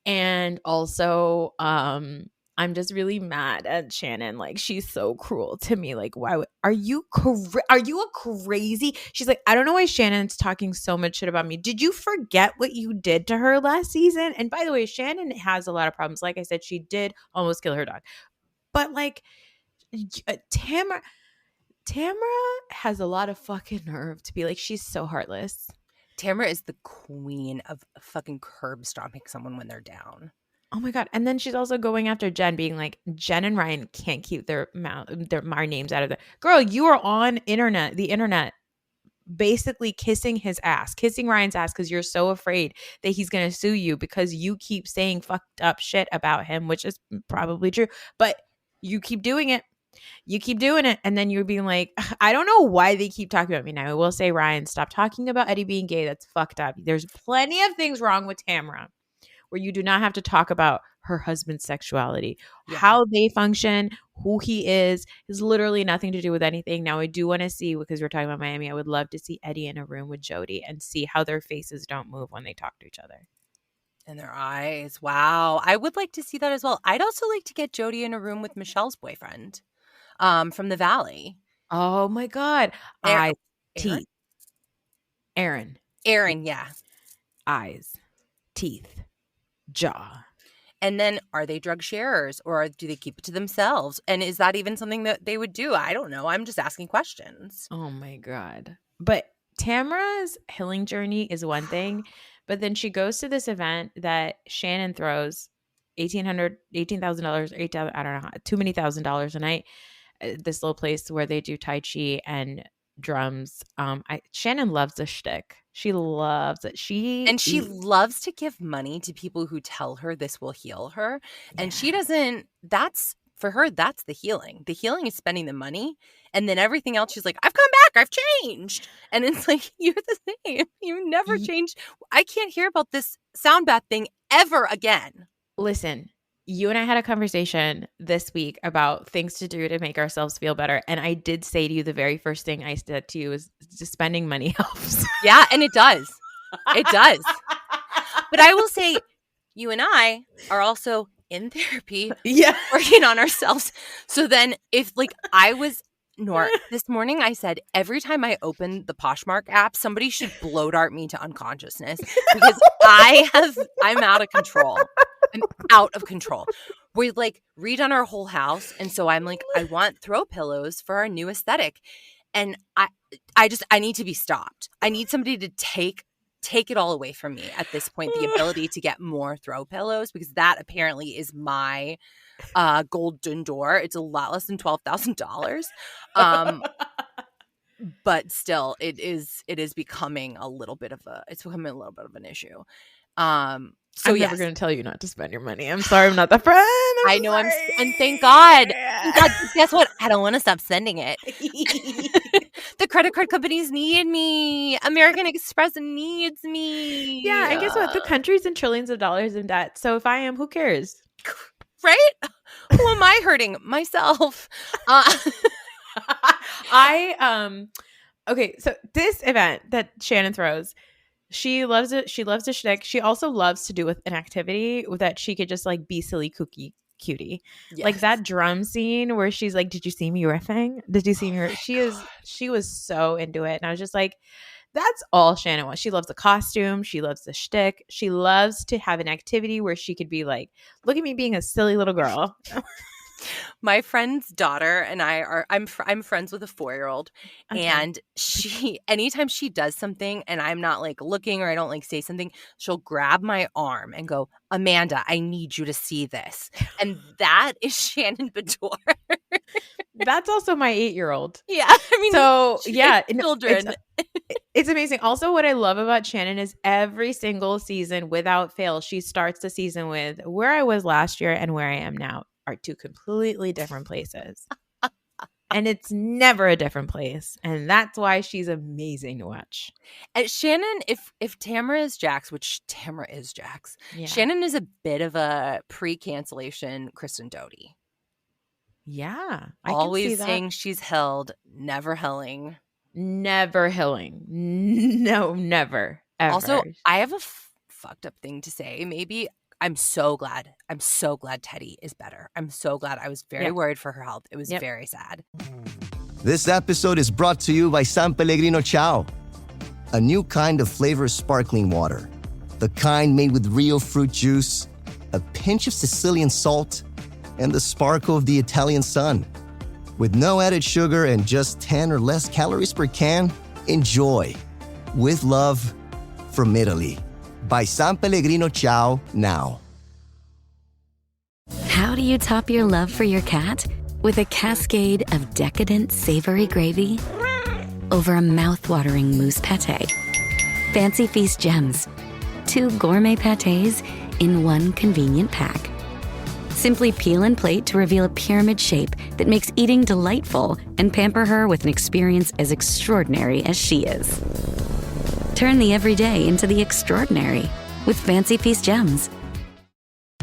And also, I'm just really mad at Shannon. Like, she's so cruel to me. Like, why are you a crazy? She's like, I don't know why Shannon's talking so much shit about me. Did you forget what you did to her last season? And by the way, Shannon has a lot of problems. Like I said, she did almost kill her dog. But like, Tamara has a lot of fucking nerve to be like, she's so heartless. Tamara is the queen of fucking curb stomping someone when they're down. Oh my God. And then she's also going after Jen, being like, Jen and Ryan can't keep their names out of the girl. You are on the internet, basically kissing Ryan's ass because you're so afraid that he's going to sue you because you keep saying fucked up shit about him, which is probably true, but you keep doing it. And then you're being like, I don't know why they keep talking about me. Now I will say, Ryan, stop talking about Eddie being gay. That's fucked up. There's plenty of things wrong with Tamara where you do not have to talk about her husband's sexuality. Yeah. How they function, who he is literally nothing to do with anything. Now, I do want to see, because we're talking about Miami, I would love to see Eddie in a room with Jody and see how their faces don't move when they talk to each other. And their eyes. Wow. I would like to see that as well. I'd also like to get Jody in a room with Michelle's boyfriend from the Valley. Oh, my God. Eyes, teeth. Aaron, yeah. Eyes, teeth. Jaw. And then are they drug sharers or do they keep it to themselves? And is that even something that they would do? I don't know. I'm just asking questions. Oh my God. But Tamara's healing journey is one thing, but then she goes to this event that Shannon throws $18,000, $8,000, I don't know, too many $1,000 a night. This little place where they do Tai Chi and drums. Shannon loves a shtick. She loves it. She loves to give money to people who tell her this will heal her. And she doesn't, that's for her, that's the healing. The healing is spending the money. And then everything else, she's like, I've come back. I've changed. And it's like, you're the same. You never changed. I can't hear about this sound bath thing ever again. Listen, you and I had a conversation this week about things to do to make ourselves feel better. And I did say to you, the very first thing I said to you is just spending money helps. Yeah, and it does. It does. But I will say, you and I are also in therapy, Yeah. working on ourselves. So then if like I was this morning I said every time I open the Poshmark app, somebody should blow dart me to unconsciousness because I'm out of control. I'm out of control. We like redone our whole house. And so I'm like, I want throw pillows for our new aesthetic. And I need to be stopped. I need somebody to take it all away from me at this point, the ability to get more throw pillows, because that apparently is my golden door. It's a lot less than $12,000. But still it is becoming a little bit of an issue. So I'm never going to tell you not to spend your money. I'm sorry, I'm not that friend. I know and thank God. Guess what? I don't want to stop sending it. The credit card companies need me. American Express needs me. Yeah, and guess what? The country's in trillions of dollars in debt. So if I am, who cares? Right? Who am I hurting? Myself. Okay, so this event that Shannon throws, she loves it. She loves to shtick. She also loves to do with an activity that she could just like be silly cutie. Yes. Like that drum scene where she's like, "Did you see me riffing? Did you see me?" She was so into it, and I was just like, that's all Shannon wants. She loves the costume. She loves the shtick. She loves to have an activity where she could be like, "Look at me being a silly little girl." My friend's daughter and I'm friends with a 4-year-old, Okay. and anytime she does something and I'm not like looking or I don't like say something, she'll grab my arm and go, "Amanda, I need you to see this." And that is Shannon Bedore. That's also my 8-year-old. Yeah, I mean, so yeah, children. It's amazing. Also, what I love about Shannon is every single season, without fail, she starts the season with "Where I was last year and where I am now are two completely different places." And it's never a different place. And that's why she's amazing to watch. And Shannon, if Tamara is Jax, which Tamara is Jax, Yeah. Shannon is a bit of a pre-cancellation Kristen Doty. Yeah. Always saying she's held, never hilling. Never hilling. No, never. Ever. Also, I have a fucked up thing to say. Maybe I'm so glad Teddy is better. I'm so glad. I was very worried for her health. It was very sad. This episode is brought to you by San Pellegrino Ciao, a new kind of flavored sparkling water. The kind made with real fruit juice, a pinch of Sicilian salt, and the sparkle of the Italian sun. With no added sugar and just 10 or less calories per can, enjoy. With love, from Italy. By San Pellegrino Ciao now. How do you top your love for your cat? With a cascade of decadent savory gravy over a mouth-watering mousse pâté. Fancy Feast gems. 2 gourmet pâtés in one convenient pack. Simply peel and plate to reveal a pyramid shape that makes eating delightful and pamper her with an experience as extraordinary as she is. Turn the everyday into the extraordinary with Fancy Feast gems.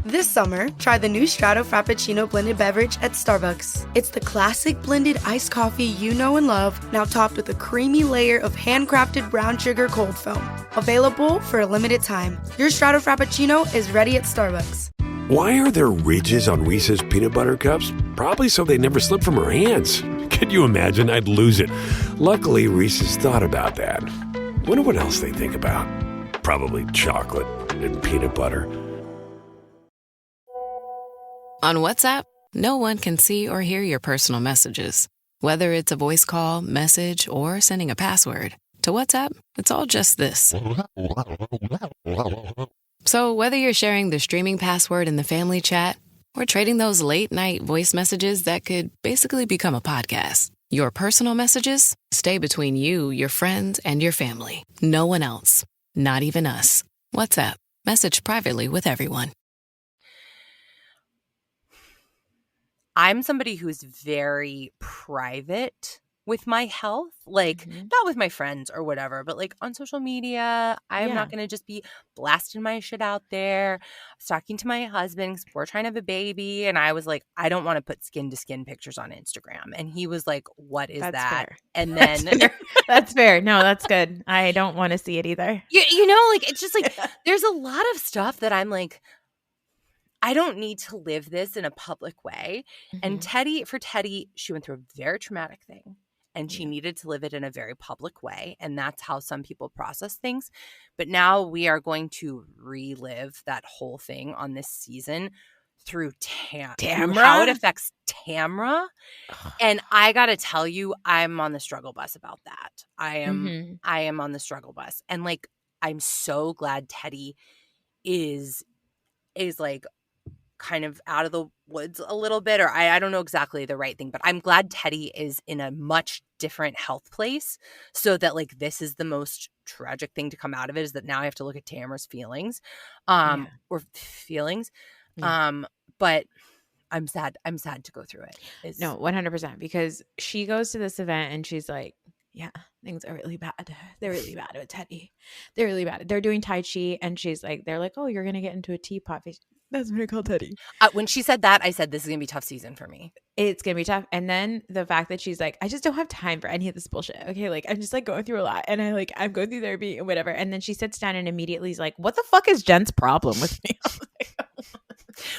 This summer, try the new Strato Frappuccino blended beverage at Starbucks. It's the classic blended iced coffee you know and love, now topped with a creamy layer of handcrafted brown sugar cold foam. Available for a limited time. Your Strato Frappuccino is ready at Starbucks. Why are there ridges on Reese's peanut butter cups? Probably so they never slip from her hands. Could you imagine? I'd lose it. Luckily, Reese's thought about that. Wonder what else they think about. Probably chocolate and peanut butter. On WhatsApp, no one can see or hear your personal messages. Whether it's a voice call, message, or sending a password. To WhatsApp, it's all just this. So whether you're sharing the streaming password in the family chat or trading those late-night voice messages that could basically become a podcast, your personal messages stay between you, your friends, and your family. No one else. Not even us. WhatsApp. Message privately with everyone. I'm somebody who's very private with my health, like not with my friends or whatever, but like on social media, I am not going to just be blasting my shit out there. I was talking to my husband 'cause we're trying to have a baby, and I was like, I don't want to put skin to skin pictures on Instagram. And he was like, what is that? Fair. And then That's fair. No, that's good. I don't want to see it either. you know, like it's just like there's a lot of stuff that I'm like, I don't need to live this in a public way. And for Teddy, she went through a very traumatic thing. And she needed to live it in a very public way. And that's how some people process things. But now we are going to relive that whole thing on this season through Tamra? how it affects Tamra. And I got to tell you, I'm on the struggle bus about that. I am on the struggle bus. And like, I'm so glad Teddy is like kind of out of the woods a little bit, or I don't know exactly the right thing, but I'm glad Teddy is in a much different health place, so that like this is the most tragic thing to come out of it, is that now I have to look at Tamara's feelings or feelings. But I'm sad to go through it. No, 100%, because she goes to this event and she's like, yeah, things are really bad. They're really bad with Teddy. They're really bad. They're doing Tai Chi. And she's like, they're like, oh, you're going to get into a teapot face. That's what I call Teddy. When she said that, I said, this is going to be a tough season for me. It's going to be tough. And then the fact that she's like, I just don't have time for any of this bullshit. Okay. Like, I'm just like going through a lot, and I'm going through therapy and whatever. And then she sits down and immediately is like, what the fuck is Jen's problem with me?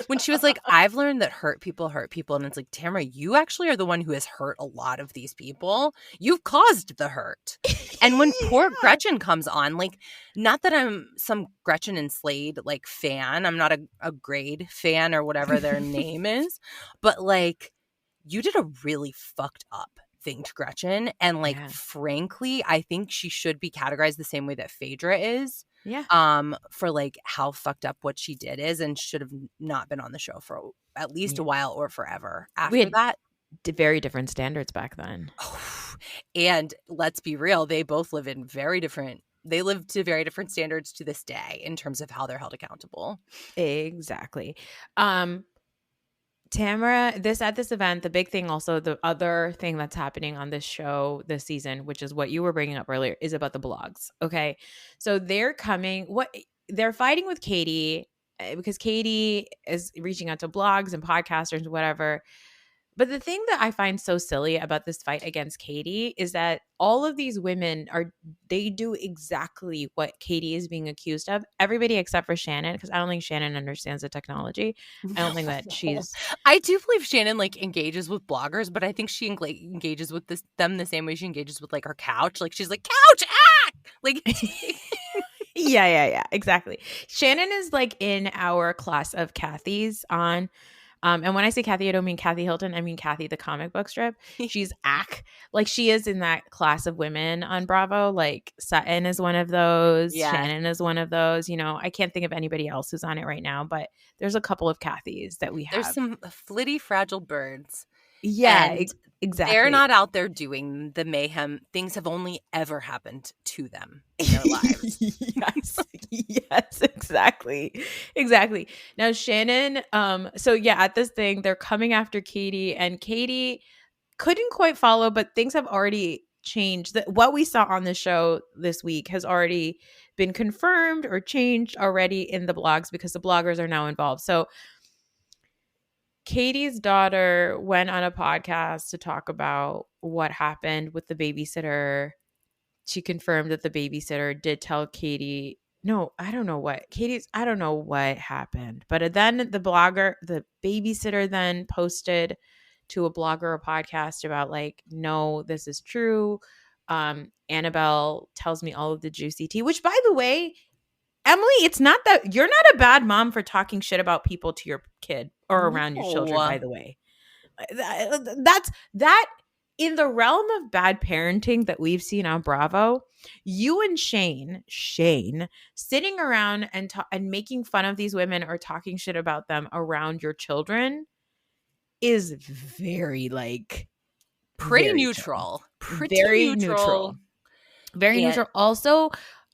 When she was like, I've learned that hurt people. And it's like, Tamara, you actually are the one who has hurt a lot of these people. You've caused the hurt. And when poor Gretchen comes on, like, not that I'm some Gretchen and Slade like fan. I'm not a grade fan or whatever their name is. But like, you did a really fucked up thing to Gretchen. And like, frankly, I think she should be categorized the same way that Phaedra is. Yeah. For like how fucked up what she did is, and should have not been on the show for at least a while or forever. After that, very different standards back then. And let's be real, they both live to very different standards to this day in terms of how they're held accountable. Exactly. Tamara, at this event, the big thing also, the other thing that's happening on this show this season, which is what you were bringing up earlier, is about the blogs. Okay. So they're fighting with Katie because Katie is reaching out to blogs and podcasters and whatever. But the thing that I find so silly about this fight against Katie is that all of these women they do exactly what Katie is being accused of. Everybody except for Shannon, because I don't think Shannon understands the technology. I don't think that she's. I do believe Shannon like engages with bloggers, but I think she engages with them the same way she engages with like her couch. Like she's like, couch, like. Yeah, exactly. Shannon is like in our class of Kathy's on. And when I say Kathy, I don't mean Kathy Hilton. I mean Kathy, the comic book strip. She's like she is in that class of women on Bravo. Like Sutton is one of those. Yeah. Shannon is one of those. You know, I can't think of anybody else who's on it right now, but there's a couple of Kathys that we have. There's some flitty, fragile birds. Yeah, exactly. They're not out there doing the mayhem. Things have only ever happened to them in their lives. Yes, exactly. Now Shannon, so yeah, at this thing, they're coming after Katie, and Katie couldn't quite follow, but things have already changed. What we saw on the show this week has already been confirmed or changed already in the blogs, because the bloggers are now involved. So Katie's daughter went on a podcast to talk about what happened with the babysitter. She confirmed that the babysitter did tell Katie, I don't know what happened. But then the babysitter then posted to a blogger or podcast about like, no, this is true. Annabelle tells me all of the juicy tea, which by the way, Emily, it's not that you're not a bad mom for talking shit about people to your kid or around your children, by the way. That's in the realm of bad parenting that we've seen on Bravo. You and Shane sitting around and making fun of these women or talking shit about them around your children is very like pretty neutral. Very neutral. Also,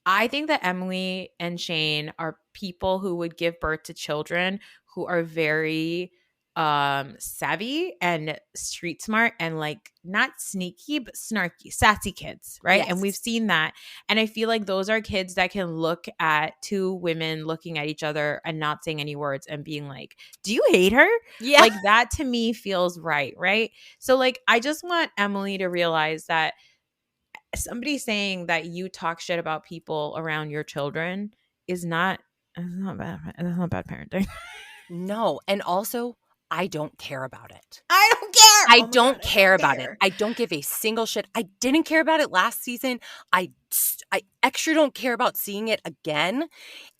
I think that Emily and Shane are people who would give birth to children who are very savvy and street smart and like not sneaky but snarky, sassy kids, right? Yes. And we've seen that. And I feel like those are kids that can look at two women looking at each other and not saying any words and being like, do you hate her? Yeah. Like that to me feels right? So like I just want Emily to realize that somebody saying that you talk shit about people around your children is not bad. That's not bad parenting. No. And also, I don't care about it. I don't care. I don't care about it. I don't give a single shit. I didn't care about it last season. I extra don't care about seeing it again.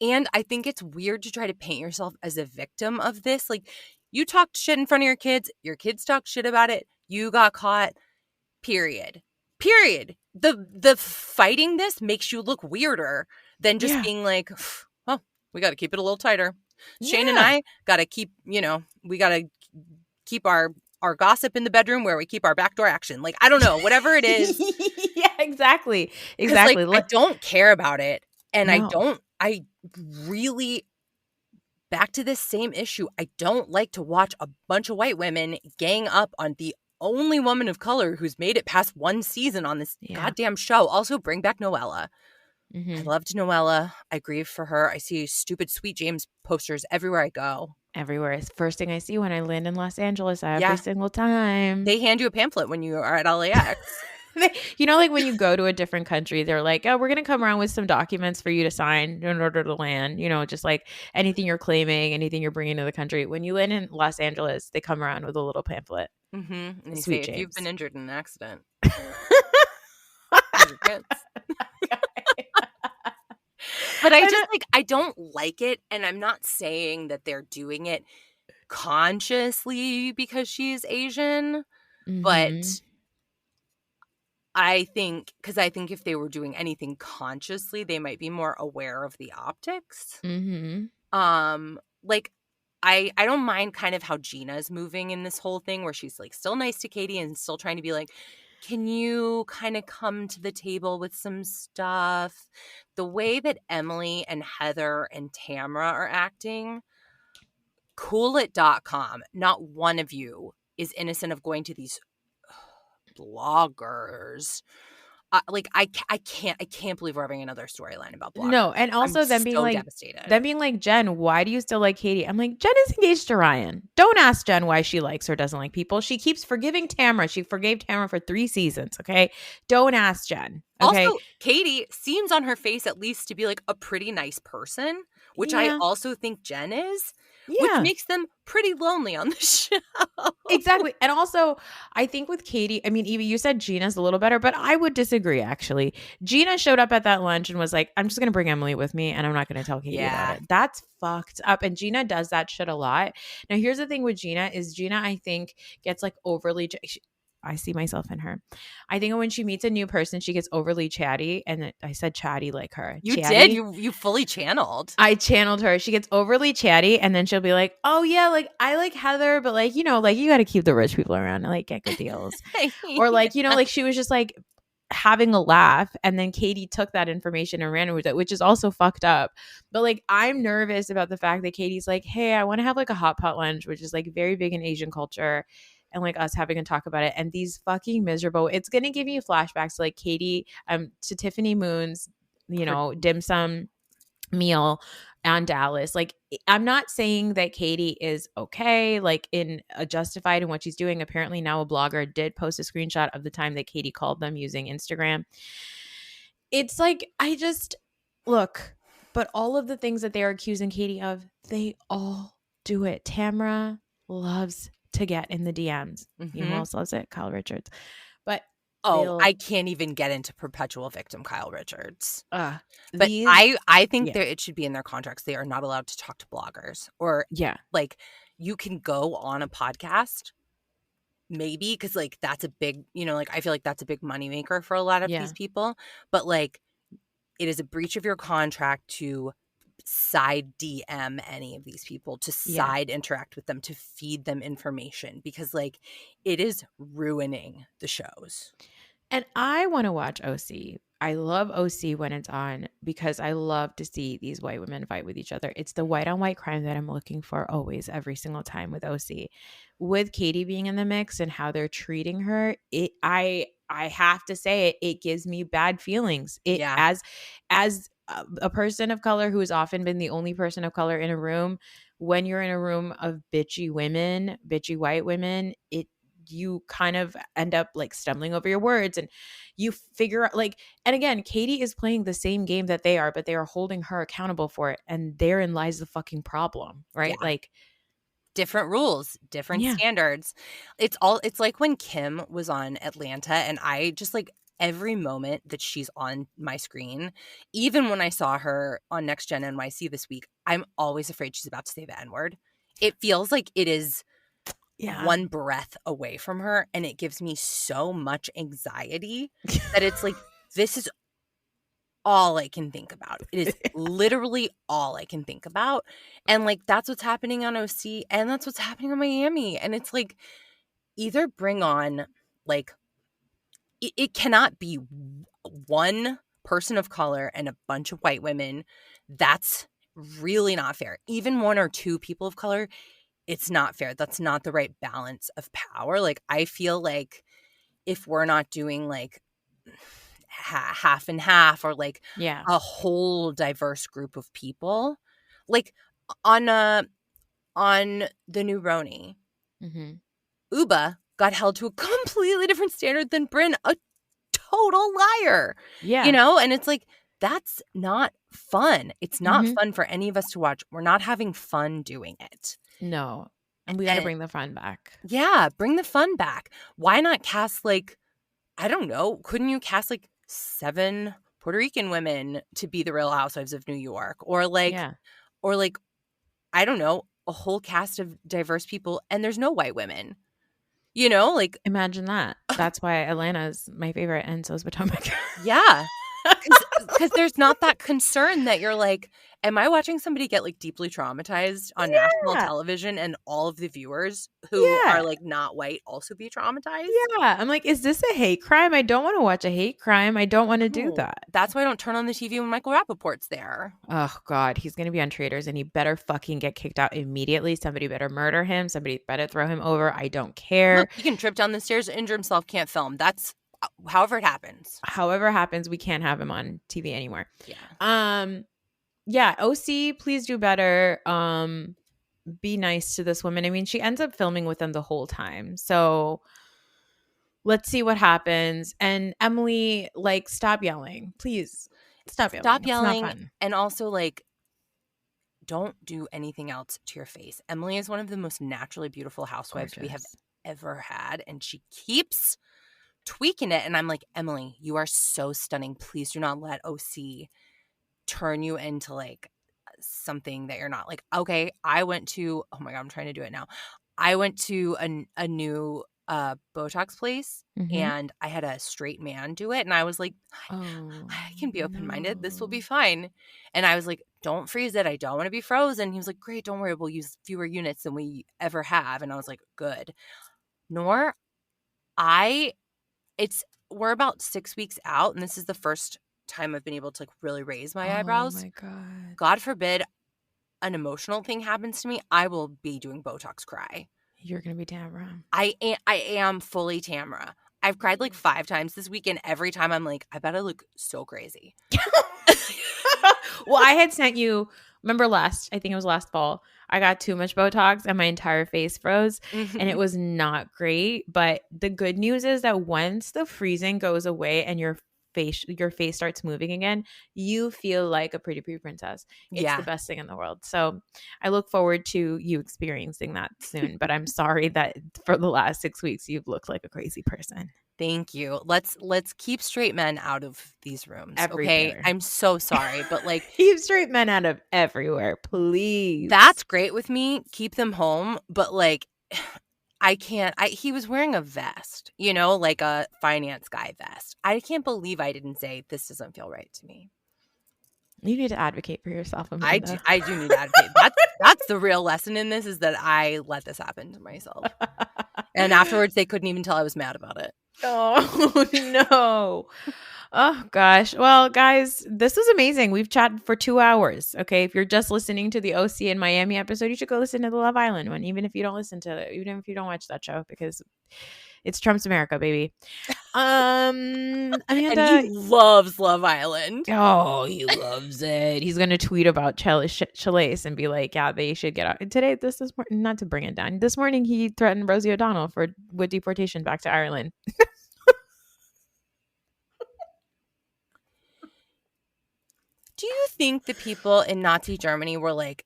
And I think it's weird to try to paint yourself as a victim of this. Like, you talked shit in front of your kids talked shit about it, you got caught, period. The fighting this makes you look weirder than just being like, well, we got to keep it a little tighter. Shane and I got to keep, we got to keep our gossip in the bedroom where we keep our backdoor action. Like, I don't know, whatever it is. Yeah, exactly. Like, I don't care about it. And No. I really, back to this same issue, I don't like to watch a bunch of white women gang up on the only woman of color who's made it past one season on this goddamn show. Also, bring back Noella. I loved Noella. I grieve for her. I see stupid Sweet James posters everywhere I go. Everywhere. It's the first thing I see when I land in Los Angeles every single time. They hand you a pamphlet when you are at LAX. Like when you go to a different country, they're like, oh, we're going to come around with some documents for you to sign in order to land. Just like anything you're claiming, anything you're bringing to the country. When you land in Los Angeles, they come around with a little pamphlet. Mm-hmm. And you Sweet say, James. if you've been injured in an accident. But I don't like it. And I'm not saying that they're doing it consciously because she's Asian. But I think if they were doing anything consciously, they might be more aware of the optics. Like, I don't mind kind of how Gina's moving in this whole thing where she's like still nice to Katie and still trying to be like, can you kind of come to the table with some stuff? The way that Emily and Heather and Tamra are acting, coolit.com, not one of you is innocent of going to these bloggers. I can't believe we're having another storyline about bloggers. No, and also them being like, Jen, why do you still like Katie? I'm like, Jen is engaged to Ryan. Don't ask Jen why she likes or doesn't like people. She keeps forgiving Tamra. She forgave Tamra for 3 seasons. Okay, don't ask Jen. Okay? Also, Katie seems on her face at least to be like a pretty nice person, which I also think Jen is. Which makes them pretty lonely on the show. Exactly. And also, I think with Katie, I mean, Evie, you said Gina's a little better, but I would disagree, actually. Gina showed up at that lunch and was like, I'm just going to bring Emily with me and I'm not going to tell Katie about it. That's fucked up. And Gina does that shit a lot. Now, here's the thing with Gina is Gina, I think, gets like overly... I see myself in her. I think when she meets a new person, she gets overly chatty. And I said chatty like her. You chatty. did? You fully channeled. I channeled her. She gets overly chatty and then she'll be like, oh yeah, like I like Heather, but like, like you got to keep the rich people around and like get good deals. Or like, like she was just like having a laugh and then Katie took that information and ran with it, which is also fucked up. But like, I'm nervous about the fact that Katie's like, hey, I want to have like a hot pot lunch, which is like very big in Asian culture. And like us having a talk about it, and these fucking miserable, it's gonna give you flashbacks to like Katie, to Tiffany Moon's, dim sum meal on Dallas. Like, I'm not saying that Katie is okay, like justified in what she's doing. Apparently now a blogger did post a screenshot of the time that Katie called them using Instagram. It's like, but all of the things that they are accusing Katie of, they all do it. Tamra loves to get in the DMs. You know who else loves it? Kyle Richards. But I can't even get into perpetual victim Kyle Richards. But these, I think it should be in their contracts. They are not allowed to talk to bloggers or like you can go on a podcast maybe because like that's a big, like I feel like that's a big moneymaker for a lot of these people. But like it is a breach of your contract to side DM any of these people, to side interact with them, to feed them information, because like it is ruining the shows. And I want to watch OC. love OC when it's on because I love to see these white women fight with each other. It's the white on white crime that I'm looking for always, every single time with OC. With Katie being in the mix and how they're treating her, I have to say it gives me bad feelings. As a person of color who has often been the only person of color in a room, when you're in a room of bitchy women, bitchy white women, you kind of end up like stumbling over your words and you figure out like, and again, Katie is playing the same game that they are, but they are holding her accountable for it. And therein lies the fucking problem, right? Yeah. Like different rules, different standards. It's like when Kim was on Atlanta and I just like every moment that she's on my screen, even when I saw her on Next Gen NYC this week, I'm always afraid she's about to say the N-word. It feels like it is one breath away from her, and it gives me so much anxiety that it's like, this is all I can think about. It is literally all I can think about. And like, that's what's happening on OC and that's what's happening on Miami. And it's like, either bring on like, it cannot be one person of color and a bunch of white women. That's really not fair. Even one or two people of color, it's not fair. That's not the right balance of power. Like, I feel like if we're not doing like half and half or like a whole diverse group of people, like on the new RHONY, Uba got held to a completely different standard than Brynn, a total liar. Yeah. You know, and it's like, that's not fun. It's not fun for any of us to watch. We're not having fun doing it. No. And we got to bring the fun back. Yeah, bring the fun back. Why not cast like, I don't know, couldn't you cast like 7 Puerto Rican women to be the Real Housewives of New York? Or like, I don't know, a whole cast of diverse people and there's no white women. You know, like. Imagine that. That's why Atlanta's my favorite and so is Potomac. Yeah. Because there's not that concern that you're like, am I watching somebody get like deeply traumatized on national television and all of the viewers who are like not white also be traumatized? Yeah. I'm like, is this a hate crime? I don't want to watch a hate crime. I don't want to do that. That's why I don't turn on the TV when Michael Rappaport's there. Oh, God. He's going to be on Traitors and he better fucking get kicked out immediately. Somebody better murder him. Somebody better throw him over. I don't care. Look, he can trip down the stairs, injure himself, can't film. That's however it happens. However it happens, we can't have him on TV anymore. Yeah. OC, please do better. Be nice to this woman. I mean, she ends up filming with them the whole time. So let's see what happens. And Emily, like, stop yelling. Please stop yelling. Stop yelling. And also, like, don't do anything else to your face. Emily is one of the most naturally beautiful housewives we have ever had. And she keeps tweaking it. And I'm like, Emily, you are so stunning. Please do not let OC turn you into like something that you're not. Like, okay, I went to, oh my God, I'm trying to do it now. I went to a new Botox place and I had a straight man do it. And I was like, I can be open-minded. This will be fine. And I was like, don't freeze it. I don't want to be frozen. He was like, great, don't worry. We'll use fewer units than we ever have. And I was like, good. We're about 6 weeks out, and this is the first time I've been able to like really raise my eyebrows. Oh my God. God forbid an emotional thing happens to me, I will be doing Botox cry. You're going to be Tamara. I am fully Tamara. I've cried like 5 times this week, and every time I'm like, I bet I look so crazy. Well, I had sent you, remember I think it was last fall, I got too much Botox and my entire face froze and it was not great. But the good news is that once the freezing goes away and your face starts moving again, you feel like a pretty princess. It's the best thing in the world. So I look forward to you experiencing that soon. But I'm sorry that for the last 6 weeks you've looked like a crazy person. Thank you. Let's keep straight men out of these rooms. Everywhere. Okay, I'm so sorry, but like keep straight men out of everywhere, please. That's great with me. Keep them home, but like I can't. He was wearing a vest, you know, like a finance guy vest. I can't believe I didn't say this doesn't feel right to me. You need to advocate for yourself. Amanda. I do need to advocate. That's the real lesson in this, is that I let this happen to myself. And afterwards, they couldn't even tell I was mad about it. Oh, no. Oh gosh. Well, guys, this was amazing. We've chatted for 2 hours. Okay. If you're just listening to the OC in Miami episode, you should go listen to the Love Island one, even if you don't watch that show, because it's Trump's America, baby. Amanda, And he loves Love Island. Oh, he loves it. He's gonna tweet about Chalace and be like, "Yeah, they should get out." And today, this morning, not to bring it down. This morning, he threatened Rosie O'Donnell with deportation back to Ireland. Do you think the people in Nazi Germany were like,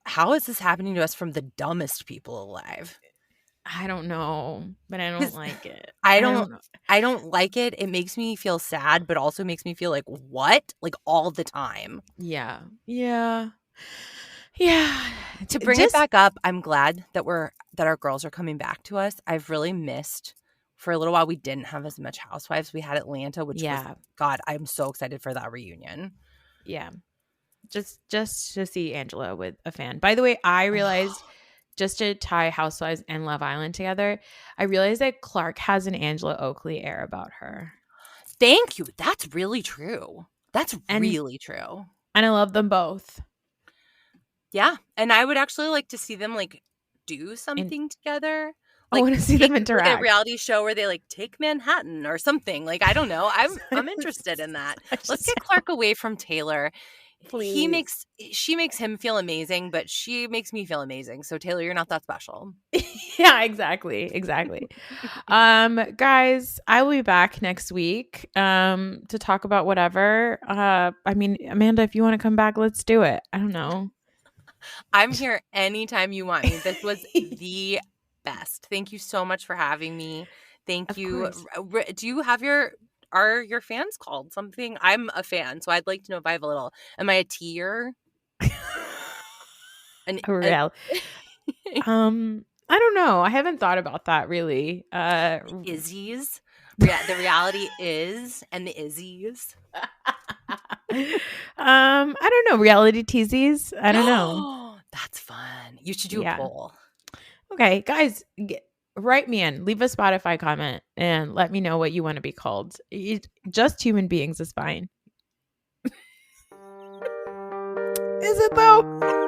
"How is this happening to us from the dumbest people alive?" I don't know, but I don't like it. I don't like it. It makes me feel sad, but also makes me feel like, what? Like all the time. Yeah. To bring it back up, I'm glad that our girls are coming back to us. I've really missed, for a little while, we didn't have as much Housewives. We had Atlanta, which was, God, I'm so excited for that reunion. Yeah. Just to see Angela with a fan. By the way, I realized, just to tie Housewives and Love Island together, I realized that Clark has an Angela Oakley air about her. Thank you. That's really true. Really true. And I love them both. Yeah. And I would actually like to see them like do something together. Like, I want to see them interact. Like a reality show where they like take Manhattan or something. Like, I don't know. I'm interested in that. Let's get Clark away from Taylor. Please. She makes him feel amazing, but she makes me feel amazing. So Taylor, you're not that special. Yeah, exactly. Guys, I will be back next week to talk about whatever. I mean, Amanda, if you want to come back, let's do it. I don't know. I'm here anytime you want me. This was the best. Thank you so much for having me. Thank you. Do you have are your fans called something? I'm a fan, so I'd like to know if I have a little. Am I a tier? I don't know. I haven't thought about that really. Izzies. The reality is, and the Izzies. I don't know. Reality teasies. I don't know. That's fun. You should do a poll. Okay, guys, write me in. Leave a Spotify comment and let me know what you want to be called. Just human beings is fine. Is it though?